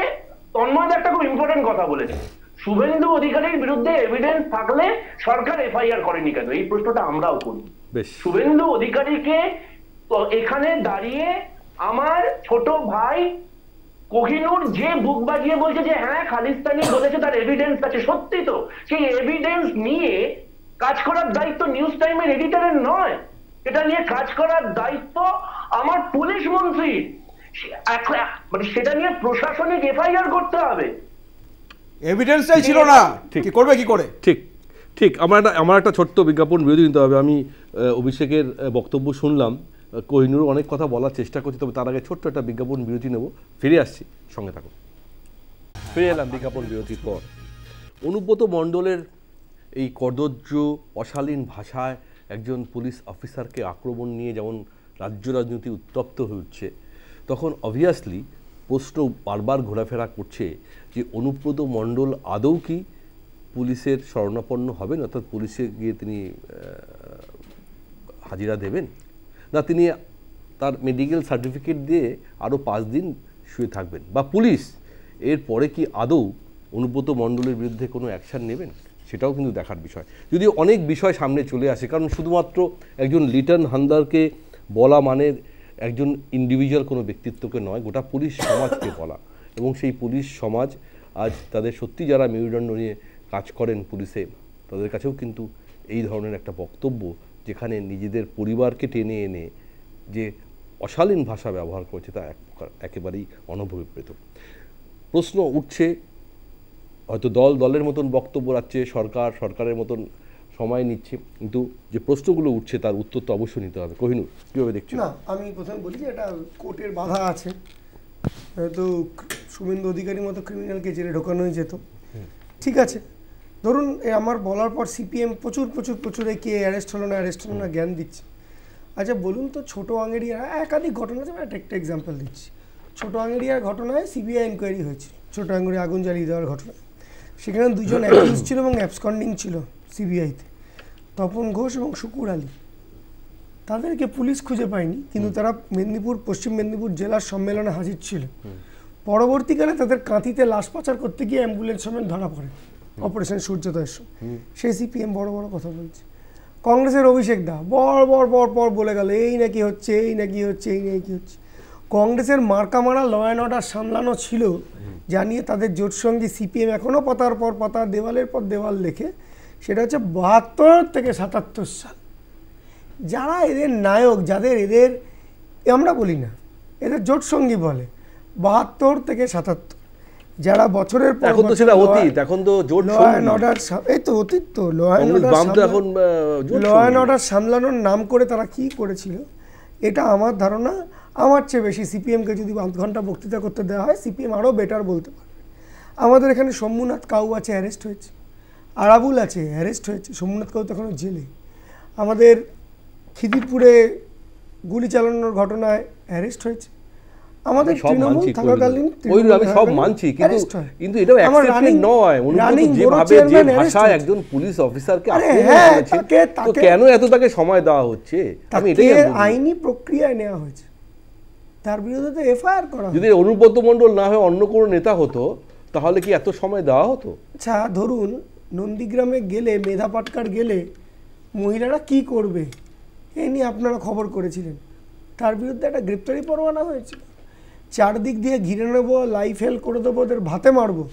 তন্ময় একটা খুব ইম্পর্টেন্ট কথা বলেছে, শুভেন্দু অধিকারীর বিরুদ্ধে এভিডেন্স থাকলে সরকার এফআইআর করেনি কেন? এই প্রশ্নটা আমরাও করি। শুভেন্দু অধিকারীকে এখানে দাঁড়িয়ে আমার ছোট ভাই কোহিনূর যে বুক বাজিয়ে বলছে যে হ্যাঁ খালিস্তানি বলেছে, তার এভিডেন্স আছে, সত্যি তো, সেই এভিডেন্স নিয়ে কাজ করার দায়িত্ব নিউজ টাইমের এডিটরের নয়, এটা নিয়ে কাজ করার দায়িত্ব আমার পুলিশ মন্ত্রীর। মানে সেটা নিয়ে প্রশাসনিক এফআইআর করতে হবে। এভিডেন্সটাই ছিল না, কি করবে কি করে? ঠিক ঠিক। আমার একটা ছোট্ট বিজ্ঞাপন বিরতি নিতে হবে। আমি অভিষেকের বক্তব্য শুনলাম, কোহিনূর অনেক কথা বলার চেষ্টা করছি, তবে তার আগে ছোট্ট একটা বিজ্ঞাপন বিরতি নেব, ফিরে আসছি, সঙ্গে থাকুন। ফিরে এলাম বিজ্ঞাপন বিরতির পর। অনুব্রত মণ্ডলের এই কদর্য অশালীন ভাষায় একজন পুলিশ অফিসারকে আক্রমণ নিয়ে যেমন রাজ্য রাজনীতি উত্তপ্ত হয়ে উঠছে, তখন অবভিয়াসলি প্রশ্ন বারবার ঘোরাফেরা করছে যে অনুব্রত মণ্ডল আদৌ কি পুলিশের শরণাপন্ন হবেন, অর্থাৎ পুলিশে গিয়ে তিনি হাজিরা দেবেন, না তিনি তার মেডিকেল সার্টিফিকেট দিয়ে আরও 5 দিন শুয়ে থাকবেন, বা পুলিশ এর পরে কি আদৌ অনুব্রত মণ্ডলের বিরুদ্ধে কোনো অ্যাকশান নেবেন, সেটাও কিন্তু দেখার বিষয়। যদিও অনেক বিষয় সামনে চলে আসে, কারণ শুধুমাত্র একজন লিটন হালদারকে বলা মানে একজন ইন্ডিভিজুয়াল কোনো ব্যক্তিত্বকে নয়, গোটা পুলিশ সমাজকে বলা। এবং সেই পুলিশ সমাজ আজ তাদের সত্যি যারা মেরুদণ্ড নিয়ে কাজ করেন পুলিশে, তাদের কাছেও কিন্তু এই ধরনের একটা বক্তব্য, যেখানে নিজেদের পরিবারকে টেনে এনে যে অশালীন ভাষা ব্যবহার করছে, তা একেবারেই অনভিপ্রেত। প্রশ্ন উঠছে, হয়তো দলের মতন বক্তব্য রাখছে, সরকারের মতন সময় নিচ্ছে, কিন্তু যে প্রশ্নগুলো উঠছে তার উত্তর তো অবশ্যই নিতে হবে। কোহিনূর, কীভাবে দেখছি? না, আমি প্রথমে বলি যে এটা কোর্টের বাধা আছে, হয়তো শুভেন্দু অধিকারীর মতো ক্রিমিনালকে জেলে ঢোকানোই যেত, ঠিক আছে। ধরুন আমার বলার পর সিপিএম প্রচুর কে অ্যারেস্ট হলো না জ্ঞান দিচ্ছে। আচ্ছা বলুন তো, ছোটো আঙেরিয়ার একাধিক ঘটনা আছে, একটা এক্সাম্পল দিচ্ছি। ছোটো আঙেরিয়ার ঘটনায় সিবিআই ইনকোয়ারি হয়েছে, ছোটো আঙেরিয়া আগুন জ্বালিয়ে দেওয়ার ঘটনা। সেখানে 2 জন অ্যাকিউজ ছিল এবং অ্যাবসকন্ডিং ছিল সিবিআইতে, তপন ঘোষ এবং শুকুর আলী। তাদেরকে পুলিশ খুঁজে পায়নি, কিন্তু তারা পশ্চিম মেদিনীপুর জেলার সম্মেলনে হাজির ছিল। পরবর্তীকালে তাদের কাঁথিতে লাশ পাচার করতে গিয়ে অ্যাম্বুলেন্স সমেত ধরা পড়ে অপারেশন সূর্যোদয়ের সময়। সেই সিপিএম বড় কথা বলছে। কংগ্রেসের অভিষেক দা পর বলে গেল এই নাকি হচ্ছে। কংগ্রেসের মার্কা মারা ল অ্যান্ড অর্ডার সামলানো ছিল, জানিয়ে তাদের জোটসঙ্গী সিপিএম এখনও পাতার পর পাতা, দেওয়ালের পর দেওয়াল লেখে। সেটা হচ্ছে 72 থেকে 77 সাল। যারা এদের নায়ক, যাদের এদের আমরা বলি না, এদের জোটসঙ্গী বলে, 72 থেকে 77, যারা বছরের পর এখন তো সেটা অতীত, এখন তো জোট ল অ্যান্ড অর্ডার, এই তো অতীত তো, ল অ্যান্ড অর্ডার সামলানোর নাম করে তারা কি করেছিল, এটা আমার ধারণা আমার চেয়ে বেশি সিপিএমকে যদি 5 ঘন্টা বক্তৃতা করতে দেওয়া হয়, সিপিএম আরও বেটার বলতে পারবে। আমাদের এখানে শম্ভুনাথ কাউ আছে, অ্যারেস্ট হয়েছে, আরাবুল আছে, অ্যারেস্ট হয়েছে, শম্ভুনাথ কাউ তো এখনও জেলে। আমাদের খিদিরপুরে গুলি চালানোর ঘটনায় অ্যারেস্ট হয়েছে। আমাদের তৃণমূল থাকাকালীন আমি সব মানছি, কিন্তু এটাও অ্যাকসেপ্টেড নয়। যেভাবে যে ভাষায় একজন পুলিশ অফিসারকে কেন এত তাকে সময় দেওয়া হচ্ছে, আমি এটাই আইনি প্রক্রিয়ায় নেওয়া হয়েছে। তার বিরুদ্ধে তো এফআইআর করা যদি অনুব্রত মণ্ডল না হয়ে অন্য কোনো নেতা হতো তাহলে কি এত সময় দেওয়া হতো? আচ্ছা ধরুন নন্দীগ্রামে গেলে, মেধা পাটকার গেলে মহিলারা কি করবে এ নিয়ে আপনারা খবর করেছিলেন, তার বিরুদ্ধে একটা গ্রেপ্তারি পরোয়ানা হয়েছিল। চারদিক দিয়ে ঘিরে নেবো, লাইফ হেল্প করে দেবো, ওদের ভাতে মারবো,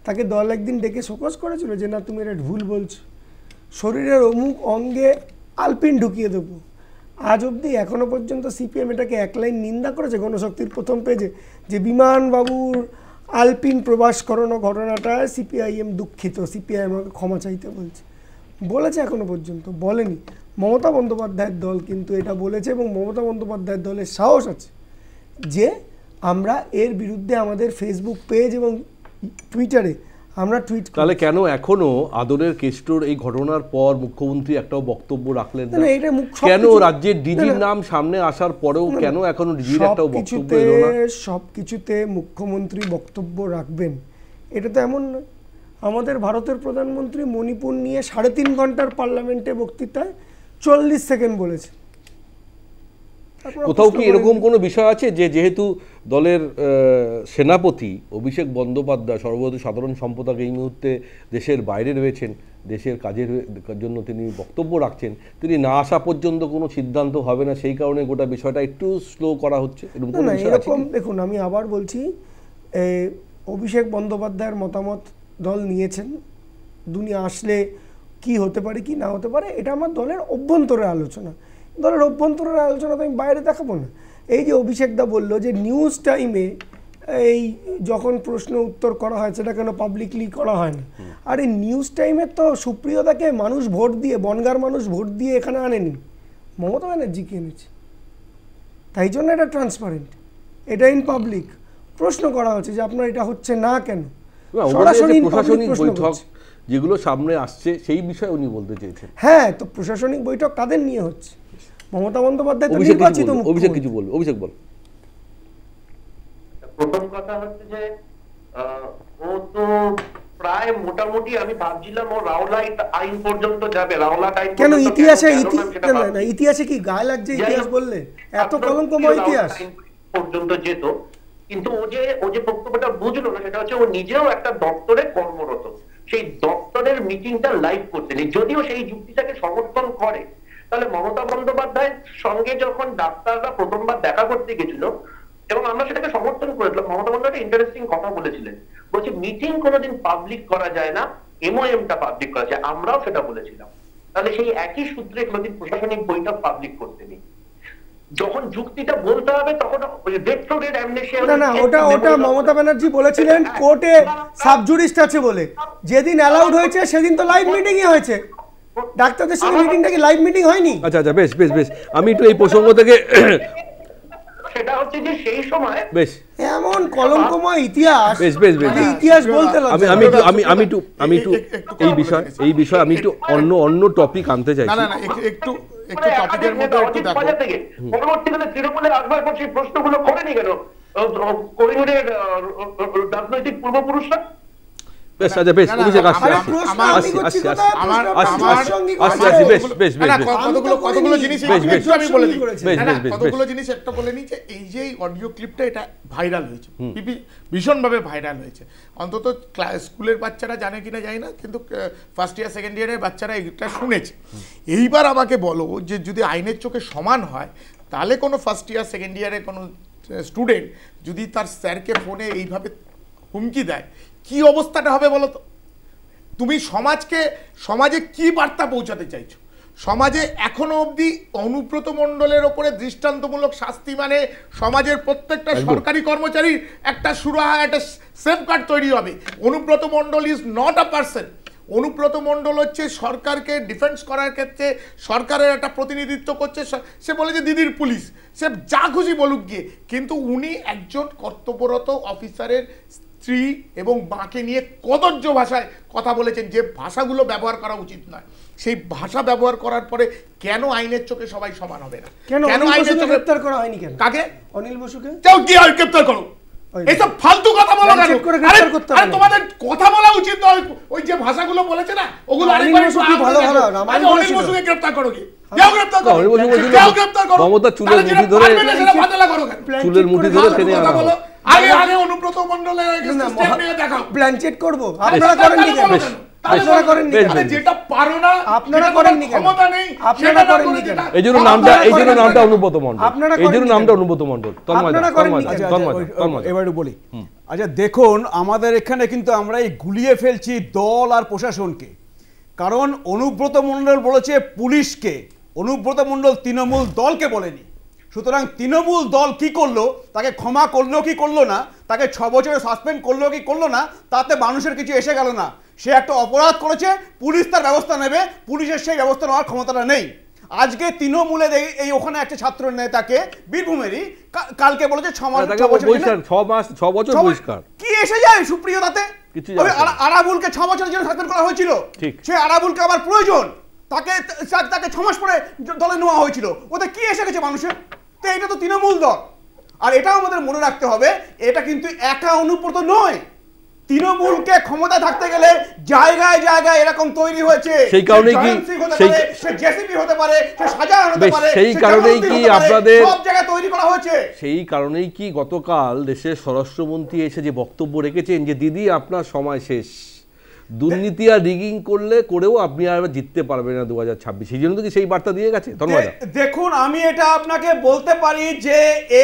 তাকে দল একদিন ডেকে শোকজ করেছিল যে না তুমি এটা ভুল বলছো, শরীরের অমুক অঙ্গে আলপিন ঢুকিয়ে দেবো। আজ অবধি এখনও পর্যন্ত সিপিএম এটাকে এক লাইন নিন্দা করেছে গণশক্তির প্রথম পেজে যে বিমানবাবুর আলপিন প্রবাস করানো ঘটনাটায় সিপিআইএম দুঃখিত, সিপিআইএম আমাকে ক্ষমা চাইতে বলেছে এখনো পর্যন্ত বলেনি। মমতা বন্দ্যোপাধ্যায়ের দল কিন্তু এটা বলেছে এবং মমতা বন্দ্যোপাধ্যায়ের দলের সাহস আছে যে আমরা এর বিরুদ্ধে আমাদের ফেসবুক পেজ এবং টুইটারে আমরা টুইট। তাহলে কেন এখনো আদরের কেষ্টর এই ঘটনার পর মুখ্যমন্ত্রী একটাও বক্তব্য রাখলেন না? কেন রাজ্যের ডিজির নাম সামনে আসার পরেও কেন এখনো ডিজির একটাও বক্তব্য এলো না? সব কিছুতে মুখ্যমন্ত্রী বক্তব্য রাখবেন এটা তো এমন নয়। আমাদের ভারতের প্রধানমন্ত্রী মণিপুর নিয়ে 3.5 ঘন্টার পার্লামেন্টে বক্তৃতায় 40 সেকেন্ড বলেছে। কোথাও কি এরকম কোনো বিষয় আছে যে যেহেতু দলের সেনাপতি অভিষেক বন্দ্যোপাধ্যায় সর্বভারতীয় সাধারণ সম্পাদক এই মুহূর্তে দেশের বাইরে রয়েছেন, দেশের কাজের জন্য তিনি বক্তব্য রাখছেন, তিনি না আসা পর্যন্ত কোনো সিদ্ধান্ত হবে না, সেই কারণে গোটা বিষয়টা একটু স্লো করা হচ্ছে? এরকম দেখুন, আমি আবার বলছি, অভিষেক বন্দ্যোপাধ্যায়ের মতামত দল নিয়েছেন, দুনিয়া আসলে কি হতে পারে কি না হতে পারে এটা আমার দলের অভ্যন্তরের আলোচনা। দলের অভ্যন্তরের আলোচনা তো আমি বাইরে দেখাবো না। এই যে অভিষেকদা বললো যে নিউজ টাইমে এই যখন প্রশ্ন উত্তর করা হয় সেটা কেন পাবলিকলি করা হয় না, আর এই নিউজ টাইমে তো সুপ্রিয়তাকে মানুষ ভোট দিয়ে, বনগার মানুষ ভোট দিয়ে এখানে আনেনি, মমতা ব্যানার্জিকে এনেছে, তাই জন্য এটা ট্রান্সপারেন্ট, এটা ইন পাবলিক প্রশ্ন করা হচ্ছে যে আপনার এটা হচ্ছে না কেন। প্রশাসনিক বৈঠক যেগুলো সামনে আসছে সেই বিষয়ে উনি বলতে চেয়েছেন। হ্যাঁ, তো প্রশাসনিক বৈঠক কাদের নিয়ে হচ্ছে? মমতা বন্দ্যোপাধ্যায় তো নির্বাচিত মুখ্যমন্ত্রী। অভিষেক কিছু বল, অভিষেক বল। প্রথম কথা হচ্ছে যে ও তো প্রায় মোটামুটি আমি ভাবছিলাম ও রাওলাট আইন পর্যন্ত যাবে। রাওলাট আইন কেন? ইতিহাসে কি গায়ে লাগছে ইতিহাস বললে? এত কলঙ্কময় ইতিহাস পর্যন্ত যেত, কিন্তু ও যে বক্তব্যটা বুঝলো না সেটা হচ্ছে ও নিজেও একটা দপ্তরে কর্মরত, সেই দপ্তরের মিটিংটা লাইভ করতে নেই। যদিও সেই যুক্তিটাকে সমর্থন করে, তাহলে মমতা বন্দ্যোপাধ্যায়ের সঙ্গে যখন ডাক্তাররা প্রথমবার দেখা করতে গেছিল এবং আমরা সেটাকে সমর্থন করেছিলাম, মমতা বন্দ্যোপাধ্যায় ইন্টারেস্টিং কথা বলেছিলেন, বলছে মিটিং কোনোদিন পাবলিক করা যায় না, এমওএমটা পাবলিক করা যায়। আমরাও সেটা বলেছিলাম। তাহলে সেই একই সূত্রে কোনোদিন প্রশাসনিক বইটা পাবলিক করতে নেই। যখন যুক্তিটা বলতে হবে তখন ওটা মমতা ব্যানার্জি বলেছিলেন কোর্টে সাবজুডিস্ট আছে বলে, যেদিন অ্যালাউড হয়েছে সেদিন তো লাইভ মিটিংই হয়েছে। ডাক্তারদের সঙ্গে মিটিংটা কি লাইভ মিটিং হয়নি? আচ্ছা আচ্ছা, বেশ বেশ বেশ, আমি একটু এই প্রসঙ্গ থেকে সেটা হচ্ছে যে সেই সময় বেশ এমন কলঙ্কময় ইতিহাস, বেশ বেশ বেশ ইতিহাস বলতে আমি একটু এই বিষয় আমি একটু অন্য টপিক আনতে চাইছি। না একটু টপিকের মধ্যে একটু দেখো। পরবর্তীকালে তৃণমূলের আসবার পর সেই প্রশ্নগুলো করেনি কেন করিডোরের রাজনৈতিক পূর্বপুরুষরা? বেশ আচ্ছা, বেশ অভিষেক আসছে, কতগুলো জিনিস একটা বলে নিই যে এই যে অডিও ক্লিপটা এটা ভাইরাল হয়েছে, ভীষণভাবে ভাইরাল হয়েছে। অন্তত স্কুলের বাচ্চারা জানে কিনা জানি না, কিন্তু ফার্স্ট ইয়ার সেকেন্ড ইয়ারের বাচ্চারা এটা শুনেছে। এইবার আমাকে বলো যে যদি আইনের চোখে সমান হয় তাহলে কোনো ফার্স্ট ইয়ার সেকেন্ড ইয়ারের কোনো স্টুডেন্ট যদি তার স্যারকে ফোনে এইভাবে হুমকি দেয়, কি অবস্থাটা হবে বলো তো? তুমি সমাজে কি বার্তা পৌঁছাতে চাইছো? সমাজে এখনো অবধি অনুব্রত মণ্ডলের ওপরে দৃষ্টান্তমূলক শাস্তি মানে সমাজের প্রত্যেকটা সরকারি কর্মচারীর একটা সুরাহা, একটা সেফগার্ড তৈরি হবে। Anubrata Mondal is not a person. Anubrata Mondal হচ্ছে সরকারকে ডিফেন্স করার ক্ষেত্রে সরকারের একটা প্রতিনিধিত্ব করছে। সে বলে যে দিদির পুলিশ, সে যা খুশি বলুক গিয়ে, কিন্তু উনি একজন কর্তব্যরত অফিসারের স্ত্রী এবং মাকে নিয়ে কদর্য ভাষায় কথা বলেছেন, যে ভাষাগুলো ব্যবহার করা উচিত নয়। সেই ভাষা ব্যবহার করার পরে কেন আইনের চোখে সবাই সমান হবে না? কেন আইনের চোখে গ্রেফতার করা হয়নি? কেন? কাকে? অনিল বসুকে। কেউ কি আর গ্রেফতার করো, এইসব ফালতু কথা বলো কেন? Check করে গ্রেফতার করতে হবে। তোমাদের কথা বলা উচিত নয়। ওই যে ভাষাগুলো বলেছে না, ওগুলো আরেকবার একটু ভালো ভালো রামায়ণ অনিল বসুকে গ্রেফতার করো কি? কেউ গ্রেফতার করো, অনিল বসু বলছিল, কেউ গ্রেফতার করো। মমতা চুলের তাহলে যেটা মুঠি ধরে- পারবে না সেটা ফাঁদলা করো কেন? চুলের মুঠি ধরে টেনে আনা কথা হলো। বলো। আগে অনুব্রত মণ্ডলের স্টেপ নিয়ে দেখাও। প্ল্যান চেক করবো, আপনারা করেননি কেন? আপনারা করেননি কেন? আরে যেটা পারো না, আপনারা যেটা করেননি কেন? ক্ষমতা নেই, আপনারা সেটা না করেননি করে কেন? যেটা- এই জন্য নামটা অনুব্রত মণ্ডল, আপনারা এই জন্য করেননি নামটা কেন? অনুব্রত মণ্ডল। আপনারা করেননি কেন? এবার একটু বলি। আচ্ছা দেখুন, আমাদের এখানে কিন্তু আমরা এই গুলিয়ে ফেলছি দল আর প্রশাসনকে। কারণ অনুব্রত মণ্ডল বলেছে পুলিশকে, অনুব্রত মণ্ডল তৃণমূল দলকে বলেনি। সুতরাং তৃণমূল দল কি করলো, তাকে ক্ষমা করলো কি করলো না, তাকে 6 বছরে সাসপেন্ড করলো কি করলো না, তাতে মানুষের কিছু এসে গেল না। সে একটা অপরাধ করেছে, পুলিশ তার ব্যবস্থা নেবে, পুলিশের সেই ব্যবস্থা নেওয়ার ক্ষমতাটা নেই। আজকে তৃণমূলের এই ওখানে একটা ছাত্র নেতাকে বীরভূমেরই কালকে বলেছে 6 মাস 6 বছর 6 বছর বহিষ্কার। কি এসে যায় সুপ্রিয় তাতে? কিছু ওই আরাবুলকে 6 বছরের জন্য সাসপেন্ড করা হয়েছিল, ঠিক। সে আরাবুলকে আবার প্রয়োজন, তাকে 6 মাস পরে দলে নেওয়া হয়েছিল। ওতে কি এসে গেছে মানুষের? তো এটা তো তৃণমূল দল। আর এটাও আমাদের মনে রাখতে হবে, এটা কিন্তু একা অনুব্রত নয়। তৃণমূলকে ক্ষমতা থাকতে গেলে জায়গায় জায়গায় এরকম তৈরি হয়েছে। সেই কারণেই কি সে জেসিপি হতে পারে, সে শাহজাহান হতে পারে, সেই কারণেই কি আপনাদের সব জায়গায় তৈরি করা হয়েছে। সেই কারণেই কি গতকাল দেশের স্বরাষ্ট্রমন্ত্রী এসে যে বক্তব্য রেখেছেন যে দিদি আপনার সময় শেষ, দুর্নীতি আর রিগিং করেও আপনি আর জিততে পারবেন না 2026। সেই জন্য তো কি সেই বার্তা দিয়ে গেছে তন্ময়দা। দেখুন, আমি এটা আপনাকে বলতে পারি যে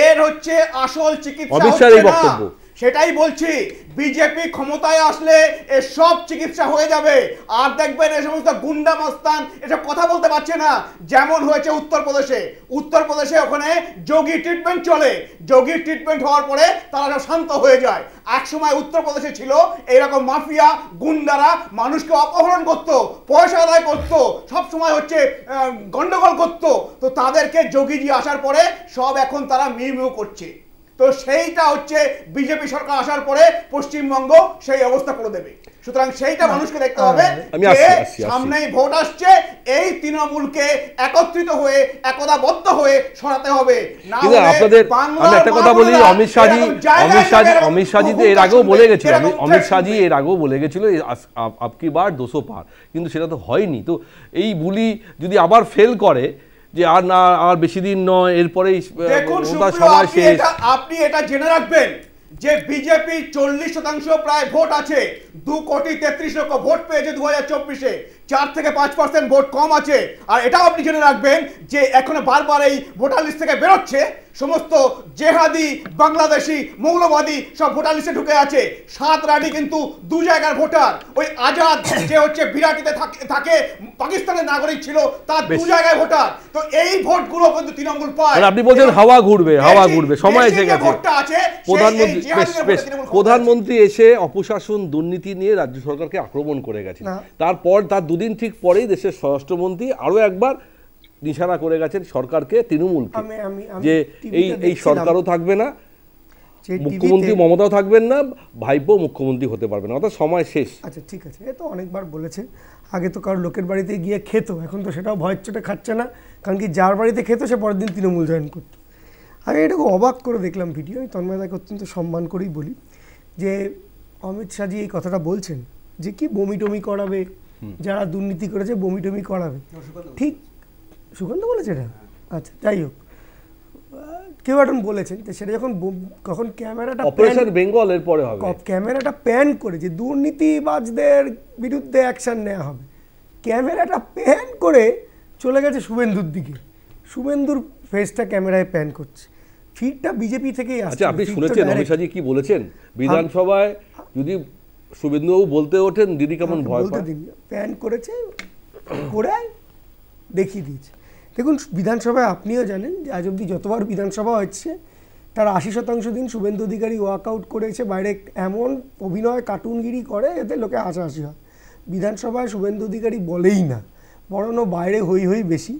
এর হচ্ছে আসল চিকিৎসা অমিত শাহের এই হচ্ছে না। বক্তব্য। সেটাই বলছি, বিজেপি ক্ষমতায় আসলে এ সব চিকিৎসা হয়ে যাবে। আর দেখবেন এই সমস্ত গুন্ডা মস্তান এসব কথা বলতে পারছে না। যেমন হয়েছে উত্তরপ্রদেশে ওখানে যোগী ট্রিটমেন্ট চলে, যোগী ট্রিটমেন্ট হওয়ার পরে তারা সব শান্ত হয়ে যায়। এক সময় উত্তরপ্রদেশে ছিল এইরকম মাফিয়া গুন্ডারা মানুষকে অপহরণ করত, পয়সা আদায় করত, সব সময় হচ্ছে গন্ডগোল করত। তো তাদেরকে যোগীজি আসার পরে সব এখন তারা মিউ করছে। তো সেইটা হচ্ছে বিজেপি সরকার আসার পরে পশ্চিমবঙ্গ সেই অবস্থা করে দেবে। সুতরাং সেইটা মানুষকে দেখতে হবে যে সামনেই ভোট আসছে, এই তৃণমূলকে একত্রিত হয়ে একতাবদ্ধ হয়ে সরাতে হবে। না কিন্তু হলে আপনাদের বাংলার আমি একটা কথা বলি, মা-বোনেরা অমিত শাহজি এরকম জায়গায় অমিত শাহজি তো এর আগেও বলে গেছিল, অমিত শাহজি এর আগেও বলে গেছিল আপকি বার 200 পার, কিন্তু সেটা তো হয়নি। তো এই বুলি যদি আবার ফেল করে যে আর না আর বেশি দিন নয়, এরপরেই দেখুন সময় শেষ। আপনি এটা জেনে রাখবেন যে বিজেপি 40% প্রায় ভোট আছে, 2,33,00,000 ভোট পেয়েছে 2024-এ, 4 থেকে 5% ভোট কম আছে। আর এটাও আপনি জেনে রাখবেন যে এখন বারবার এই ভোটার লিস্ট থেকে বেরোচ্ছে সমস্ত জেহাদি বাংলাদেশি মৌলবাদী সব ভোটার লিস্টে ঢুকে আছে। 7 রাডি কিন্তু 2 জায়গার ভোটার, ওই আজাদ যে হচ্ছে বিরাটিতে থাকে পাকিস্তানের নাগরিক ছিল, তার 2 জায়গায় ভোটার। তো এই ভোটগুলো কিন্তু তৃণমূল পায়। আপনি বলছেন হাওয়া ঘুরবে সময় এসে গেছে। ভোটটা আছে, প্রধানমন্ত্রী এসে অপশাসন দুর্নীতি নিয়ে রাজ্য সরকারকে আক্রমণ করে গেছে, তারপর তার দুদিন ঠিক পরেই দেশের স্বরাষ্ট্রমন্ত্রী আরো একবার নিশানা করে গেছেন সরকারকে, তৃণমূলকে, যে এই সরকারও থাকবে না, মুখ্যমন্ত্রী মমতাও থাকবেন না, ভাইপো মুখ্যমন্ত্রী হতে পারবে না, অর্থাৎ সময় শেষ। আচ্ছা ঠিক আছে, এ তো অনেকবার বলেছে। আগে তো কারো লোকের বাড়িতে গিয়ে খেত, এখন তো সেটাও ভয়ের চোটে খাচ্ছে না, কারণ কি যার বাড়িতে খেত সে পরের দিন তৃণমূল জয়েন করতো। আমি এটাকে অবাক করে দেখলাম ভিডিও। আমি তন্ময়দাকে অত্যন্ত সম্মান করেই বলি যে অমিত শাহজি এই কথাটা বলছেন যে কি বমি টমি করাবে, যারা দুর্নীতি করেছে বমি টমি করাবে। ঠিক সুকান্ত বলেছে এটা? আচ্ছা যাই হোক, কেউ এখন বলেছেন তো সেটা যখন ক্যামেরাটা অপারেশন বেঙ্গল এর পরে হবে, ক্যামেরাটা প্যান করে যে দুর্নীতিবাজদের বিরুদ্ধে অ্যাকশন নেওয়া হবে, ক্যামেরাটা প্যান করে চলে গেছে শুভেন্দুর দিকে, শুভেন্দুর ফেসটা ক্যামেরায় প্যান করছে, ফিডটা বিজেপি থেকেই আসছে। আচ্ছা আপনি শুনেছেন অমিত শাহজি কি বলেছেন বিধানসভায়? যদি শুভেন্দুবাবু বলতে ওঠেন দিদি কেমন ভয় পায়, প্যান করেছে করে দেখিয়ে দিয়েছে। দেখুন বিধানসভায় আপনিও জানেন যে আজ অব্দি যতবার বিধানসভা হচ্ছে তার 80% দিন শুভেন্দু অধিকারী ওয়ার্কআউট করেছে, বাইরে এমন অভিনয় কার্টুনগিরি করে এতে লোকে হাসাহাসি হয়। বিধানসভায় শুভেন্দু অধিকারী বলেই না, বরং বাইরে হই হই বেশি।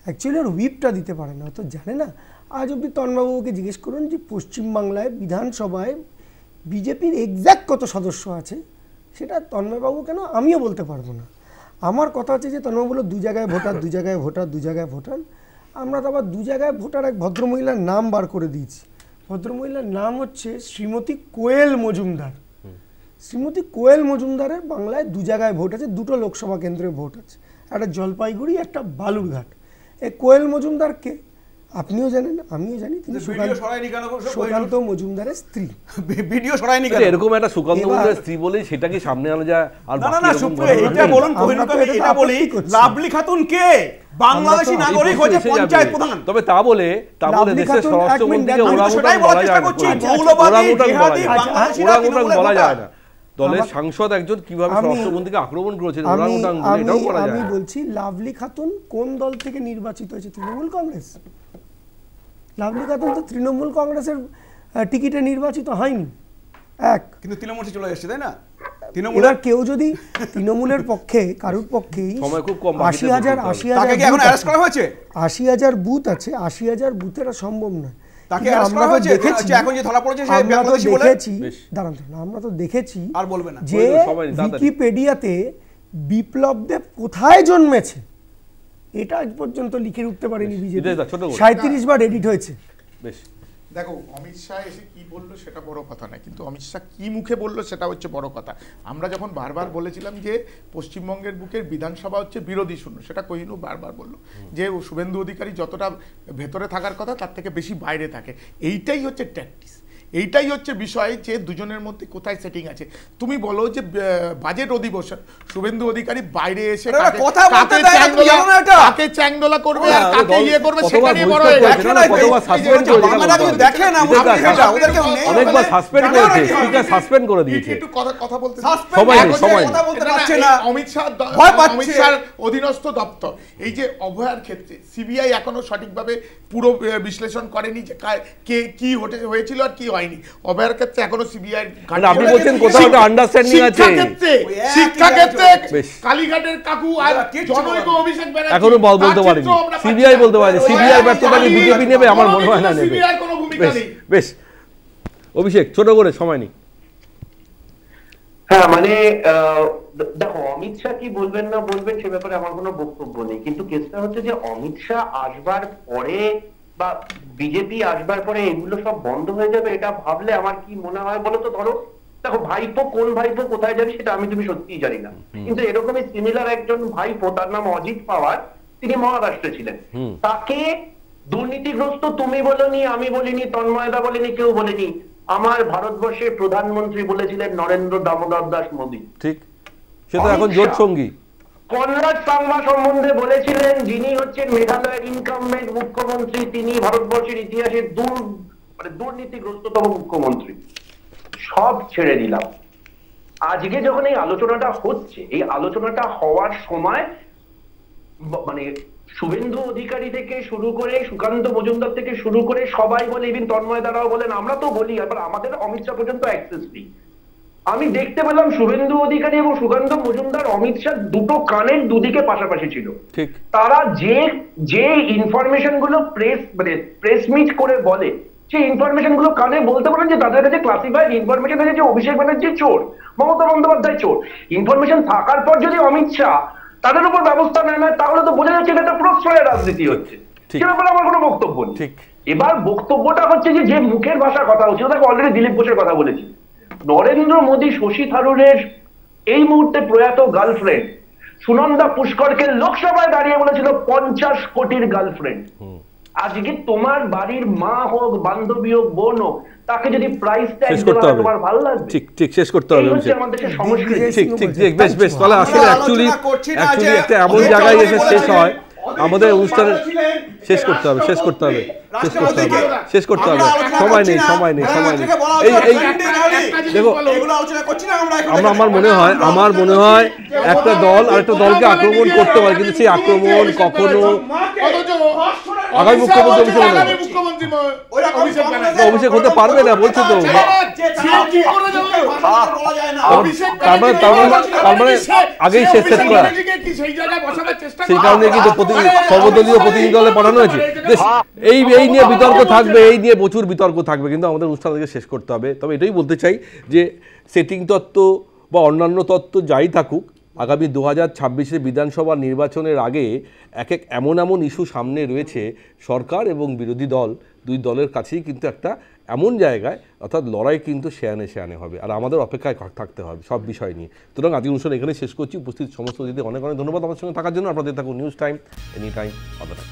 অ্যাকচুয়ালি ওর হুইপটা দিতে পারে না, তো জানে না। আজ অব্দি তন্ময়বাবুকে জিজ্ঞেস করুন যে পশ্চিমবাংলায় বিধানসভায় বিজেপির এক্স্যাক্ট কত সদস্য আছে, সেটা তন্ময়বাবু কেন আমিও বলতে পারবো না। আমার কথা হচ্ছে যে তন্ময় বলল 2 জায়গায় ভোটার, 2 জায়গায় ভোটার, 2 জায়গায় ভোটার। আমরা তো আবার 2 জায়গায় ভোটার এক ভদ্রমহিলার নাম বার করে দিয়েছি, ভদ্রমহিলার নাম হচ্ছে শ্রীমতী কোয়েল মজুমদার। শ্রীমতী কোয়েল মজুমদারের বাংলায় 2 জায়গায় ভোট আছে, 2টো লোকসভা কেন্দ্রে ভোট আছে, একটা জলপাইগুড়ি, একটা বালুরঘাট। এই কোয়েল মজুমদারকে আপনিও জানেন, আমিও জানি, তিনি সুকান্ত মজুমদারের স্ত্রী। ভিডিও সরায়নি কেন? এরকম একটা সুকান্ত মজুমদারের স্ত্রী বলে সেটা কি সামনে আনা যায়? আর না না না, এটা বলুন এটা বলি, লাভলি খাতুন কে? বাংলাদেশি নাগরিক হয়েছে, পঞ্চায়েত প্রধান। তবে তা বলে দেশের স্বরাষ্ট্রমন্ত্রীকে ওরাংওটাং বলা যায় না, ওরাংওটাং বলা যায় না। দলের সাংসদ একজন কিভাবে স্বরাষ্ট্রমন্ত্রীকে আক্রমণ করেছেন ওরাংওটাং বলে, এটাও বলা যায় না। আমি বলছি লাভলি খাতুন কোন দল থেকে নির্বাচিত হয়েছে? তৃণমূল কংগ্রেস। লাভলি খাতুন তো তৃণমূল কংগ্রেসের টিকিটে নির্বাচিত হয়নি, কিন্তু তৃণমূল চলে এসেছে, তাই না? এবার কেউ যদি তৃণমূলের পক্ষে কারুর পক্ষেই 80,000 বুথ আছে, 80,000 বুথের সম্ভব নয়। আমরা তো দেখেছি যে উইকিপিডিয়াতে বিপ্লব দেব কোথায় জন্মেছে এটা আজ পর্যন্ত লিখে উঠতে পারেনি বিজেপি, 37 বার এডিট হয়েছে। দেখো, অমিত শাহ এসে কি বললো সেটা বড় কথা নয়, কিন্তু অমিত শাহ কি মুখে বললো সেটা হচ্ছে বড় কথা। আমরা যখন বারবার বলেছিলাম যে পশ্চিমবঙ্গের বুকের বিধানসভা হচ্ছে বিরোধী শূন্য, সেটা কোহিনূর বারবার বললো যে শুভেন্দু অধিকারী যতটা ভেতরে থাকার কথা তার থেকে বেশি বাইরে থাকে। এইটাই হচ্ছে ট্যাকটিস, এইটাই হচ্ছে বিষয় যে দুজনের মধ্যে কোথায় সেটিং আছে। তুমি বলো যে বাজেট অধিবেশন শুভেন্দু অধিকারী বাইরে এসে কাকে চ্যাংদোলা করবে আর কাকে ইয়ে করবে সেটা নিয়ে বড় হয়ে গেছে। অনেকবার সাসপেন্ড করেছে, স্পিকার সাসপেন্ড করে দিয়েছে। একটু কথা বলতে অমিত শাহ অধীনস্থ দপ্তর এই যে অভয়ার ক্ষেত্রে সিবিআই এখনো সঠিকভাবে পুরো বিশ্লেষণ করেনি যে কে কি হয়েছিল আর কি হয়নি। অভয়ার ক্ষেত্রে এখনো সিবিআই, আপনি বলছেন কোথাও একটা আন্ডারস্ট্যান্ডিং আছে। শিক্ষা ক্ষেত্রে কালীঘাটের কাকু আর জনৈক অভিষেক ব্যানার্জি এখনো বলতে পারেনি, সিবিআই বলতে পারেনি। সিবিআই ব্যর্থতা কি বিজেপি নেবে? আমার মনে হয় না নেবে। সিবিআই কোনো ভূমিকা নেই। বেশ, অভিষেক ছোট করে সময় নেই। হ্যাঁ, মানে দেখো, অমিত শাহ কি বলবেন না বলবেন সে ব্যাপারে আমার কোনো বক্তব্য নেই, কিন্তু কেসটা হচ্ছে যে অমিত শাহ আসবার পরে বা বিজেপি আসবার পরে এগুলো সব বন্ধ হয়ে যাবে এটা ভাবলে আমার কি মনে হয় বলো তো? ধরো, দেখো, ভাইপো কোন ভাইপো কোথায় যাবে সেটা তুমি সত্যিই জানি না, কিন্তু এরকমই সিমিলার একজন ভাইপো, তার নাম অজিত পাওয়ার, তিনি মহারাষ্ট্রে ছিলেন। তাকে দুর্নীতিগ্রস্ত তুমি বলনি, আমি বলিনি, তন্ময়দা বলেনি, কেউ বলেনি, আমার ভারতবর্ষের প্রধানমন্ত্রী বলেছিলেন নরেন্দ্র দামোদর দাস মোদী। ঠিক, সে তো এখন জোট সঙ্গী। কনরাড সাংমা সম্বন্ধে বলেছিলেন, যিনি হচ্ছেন মেঘালয়ের ইনকামবেন্ট মুখ্যমন্ত্রী, তিনি ভারতবর্ষের ইতিহাসে দুর্নীতিগ্রস্ততম মুখ্যমন্ত্রী। সব ছেড়ে দিলাম, আজকে যখন এই আলোচনাটা হচ্ছে, এই আলোচনাটা হওয়ার সময় মানে শুভেন্দু অধিকারী থেকে শুরু করে সুকান্ত মজুমদার থেকে শুরু করে সবাই বলে, ইভিন তন্ময় দ্বারাও বলেন, আমরা তো বলি, আবার আমাদের অমিত শাহ পর্যন্ত অ্যাক্সেস নেই। আমি দেখতে পেলাম শুভেন্দু অধিকারী এবং সুকান্ত মজুমদার অমিত শাহ দুটো কানের দুদিকে পাশাপাশি ছিল। তারা যে ইনফরমেশন গুলো প্রেস মিট করে বলে, সেই ইনফরমেশন গুলো কানে বলতে পারেন যে তাদের কাছে ক্লাসিফাইড ইনফরমেশন আছে যে অভিষেক ব্যানার্জি চোর, মমতা বন্দ্যোপাধ্যায় চোর। ইনফরমেশন থাকার পর যদি অমিত শাহ তাদের উপর ব্যবস্থা নেয় না, তাহলে তো বোঝা যাচ্ছে এটা প্রশ্রয়ের রাজনীতি হচ্ছে। সে ব্যাপারে আমার কোনো বক্তব্য নেই। এবার বক্তব্যটা হচ্ছে যে মুখের ভাষার কথা হচ্ছে, তাকে অলরেডি দিলীপ ঘোষের কথা বলেছি। নরেন্দ্র মোদী শশী থারুরের এই মুহূর্তে প্রয়াত গার্লফ্রেন্ড সুনন্দা পুষ্করকে লোকসভায় দাঁড়িয়ে বলেছিল 50 কোটির গার্লফ্রেন্ড। আজকে তোমার বাড়ির মা হোক, বান্ধবী হোক, বোন হোক, তাকে যদি প্রাইস ট্যাগ দেওয়া হয় তোমার ভালো লাগবে? ঠিক শেষ করতে হবে। আমাদের দেশের সংস্কৃতি। ঠিক বেশ তাহলে আসলে অ্যাকচুয়ালি একটা এমন জায়গায় এসে শেষ হয় আমাদের অনুষ্ঠানে। শেষ করতে হবে। সময় নেই। এই দেখো, আমার মনে হয় একটা দল আর একটা দলকে আক্রমণ করতে পারে, কিন্তু সেই আক্রমণ কখনো আগামী মুখ্যমন্ত্রী অভিষেক হতে পারবে না, বলছে তো। তার মানে আগেই শেষ করা, সেই কারণে কিন্তু সর্বদলীয় প্রতিনিধি দলে পাঠানো হয়েছে। এই নিয়ে বিতর্ক থাকবে, এই নিয়ে প্রচুর বিতর্ক থাকবে, কিন্তু আমাদের অনুষ্ঠান থেকে শেষ করতে হবে। তবে এটাই বলতে চাই যে সেটিং তত্ত্ব বা অন্যান্য তত্ত্ব যাই থাকুক, আগামী 2026 বিধানসভা নির্বাচনের আগে এমন ইস্যু সামনে রয়েছে, সরকার এবং বিরোধী দল দুই দলের কাছেই কিন্তু একটা এমন জায়গায়, অর্থাৎ লড়াই কিন্তু শেয়ানে হবে, আর আমাদের অপেক্ষায় থাকতে হবে সব বিষয় নিয়ে। সুতরাং আজকের অনুষ্ঠান এখানে শেষ করছি। উপস্থিত সমস্ত অতিথি অনেক অনেক ধন্যবাদ আমার সঙ্গে থাকার জন্য। আপনাদের থাকুন news time, any time, all the time.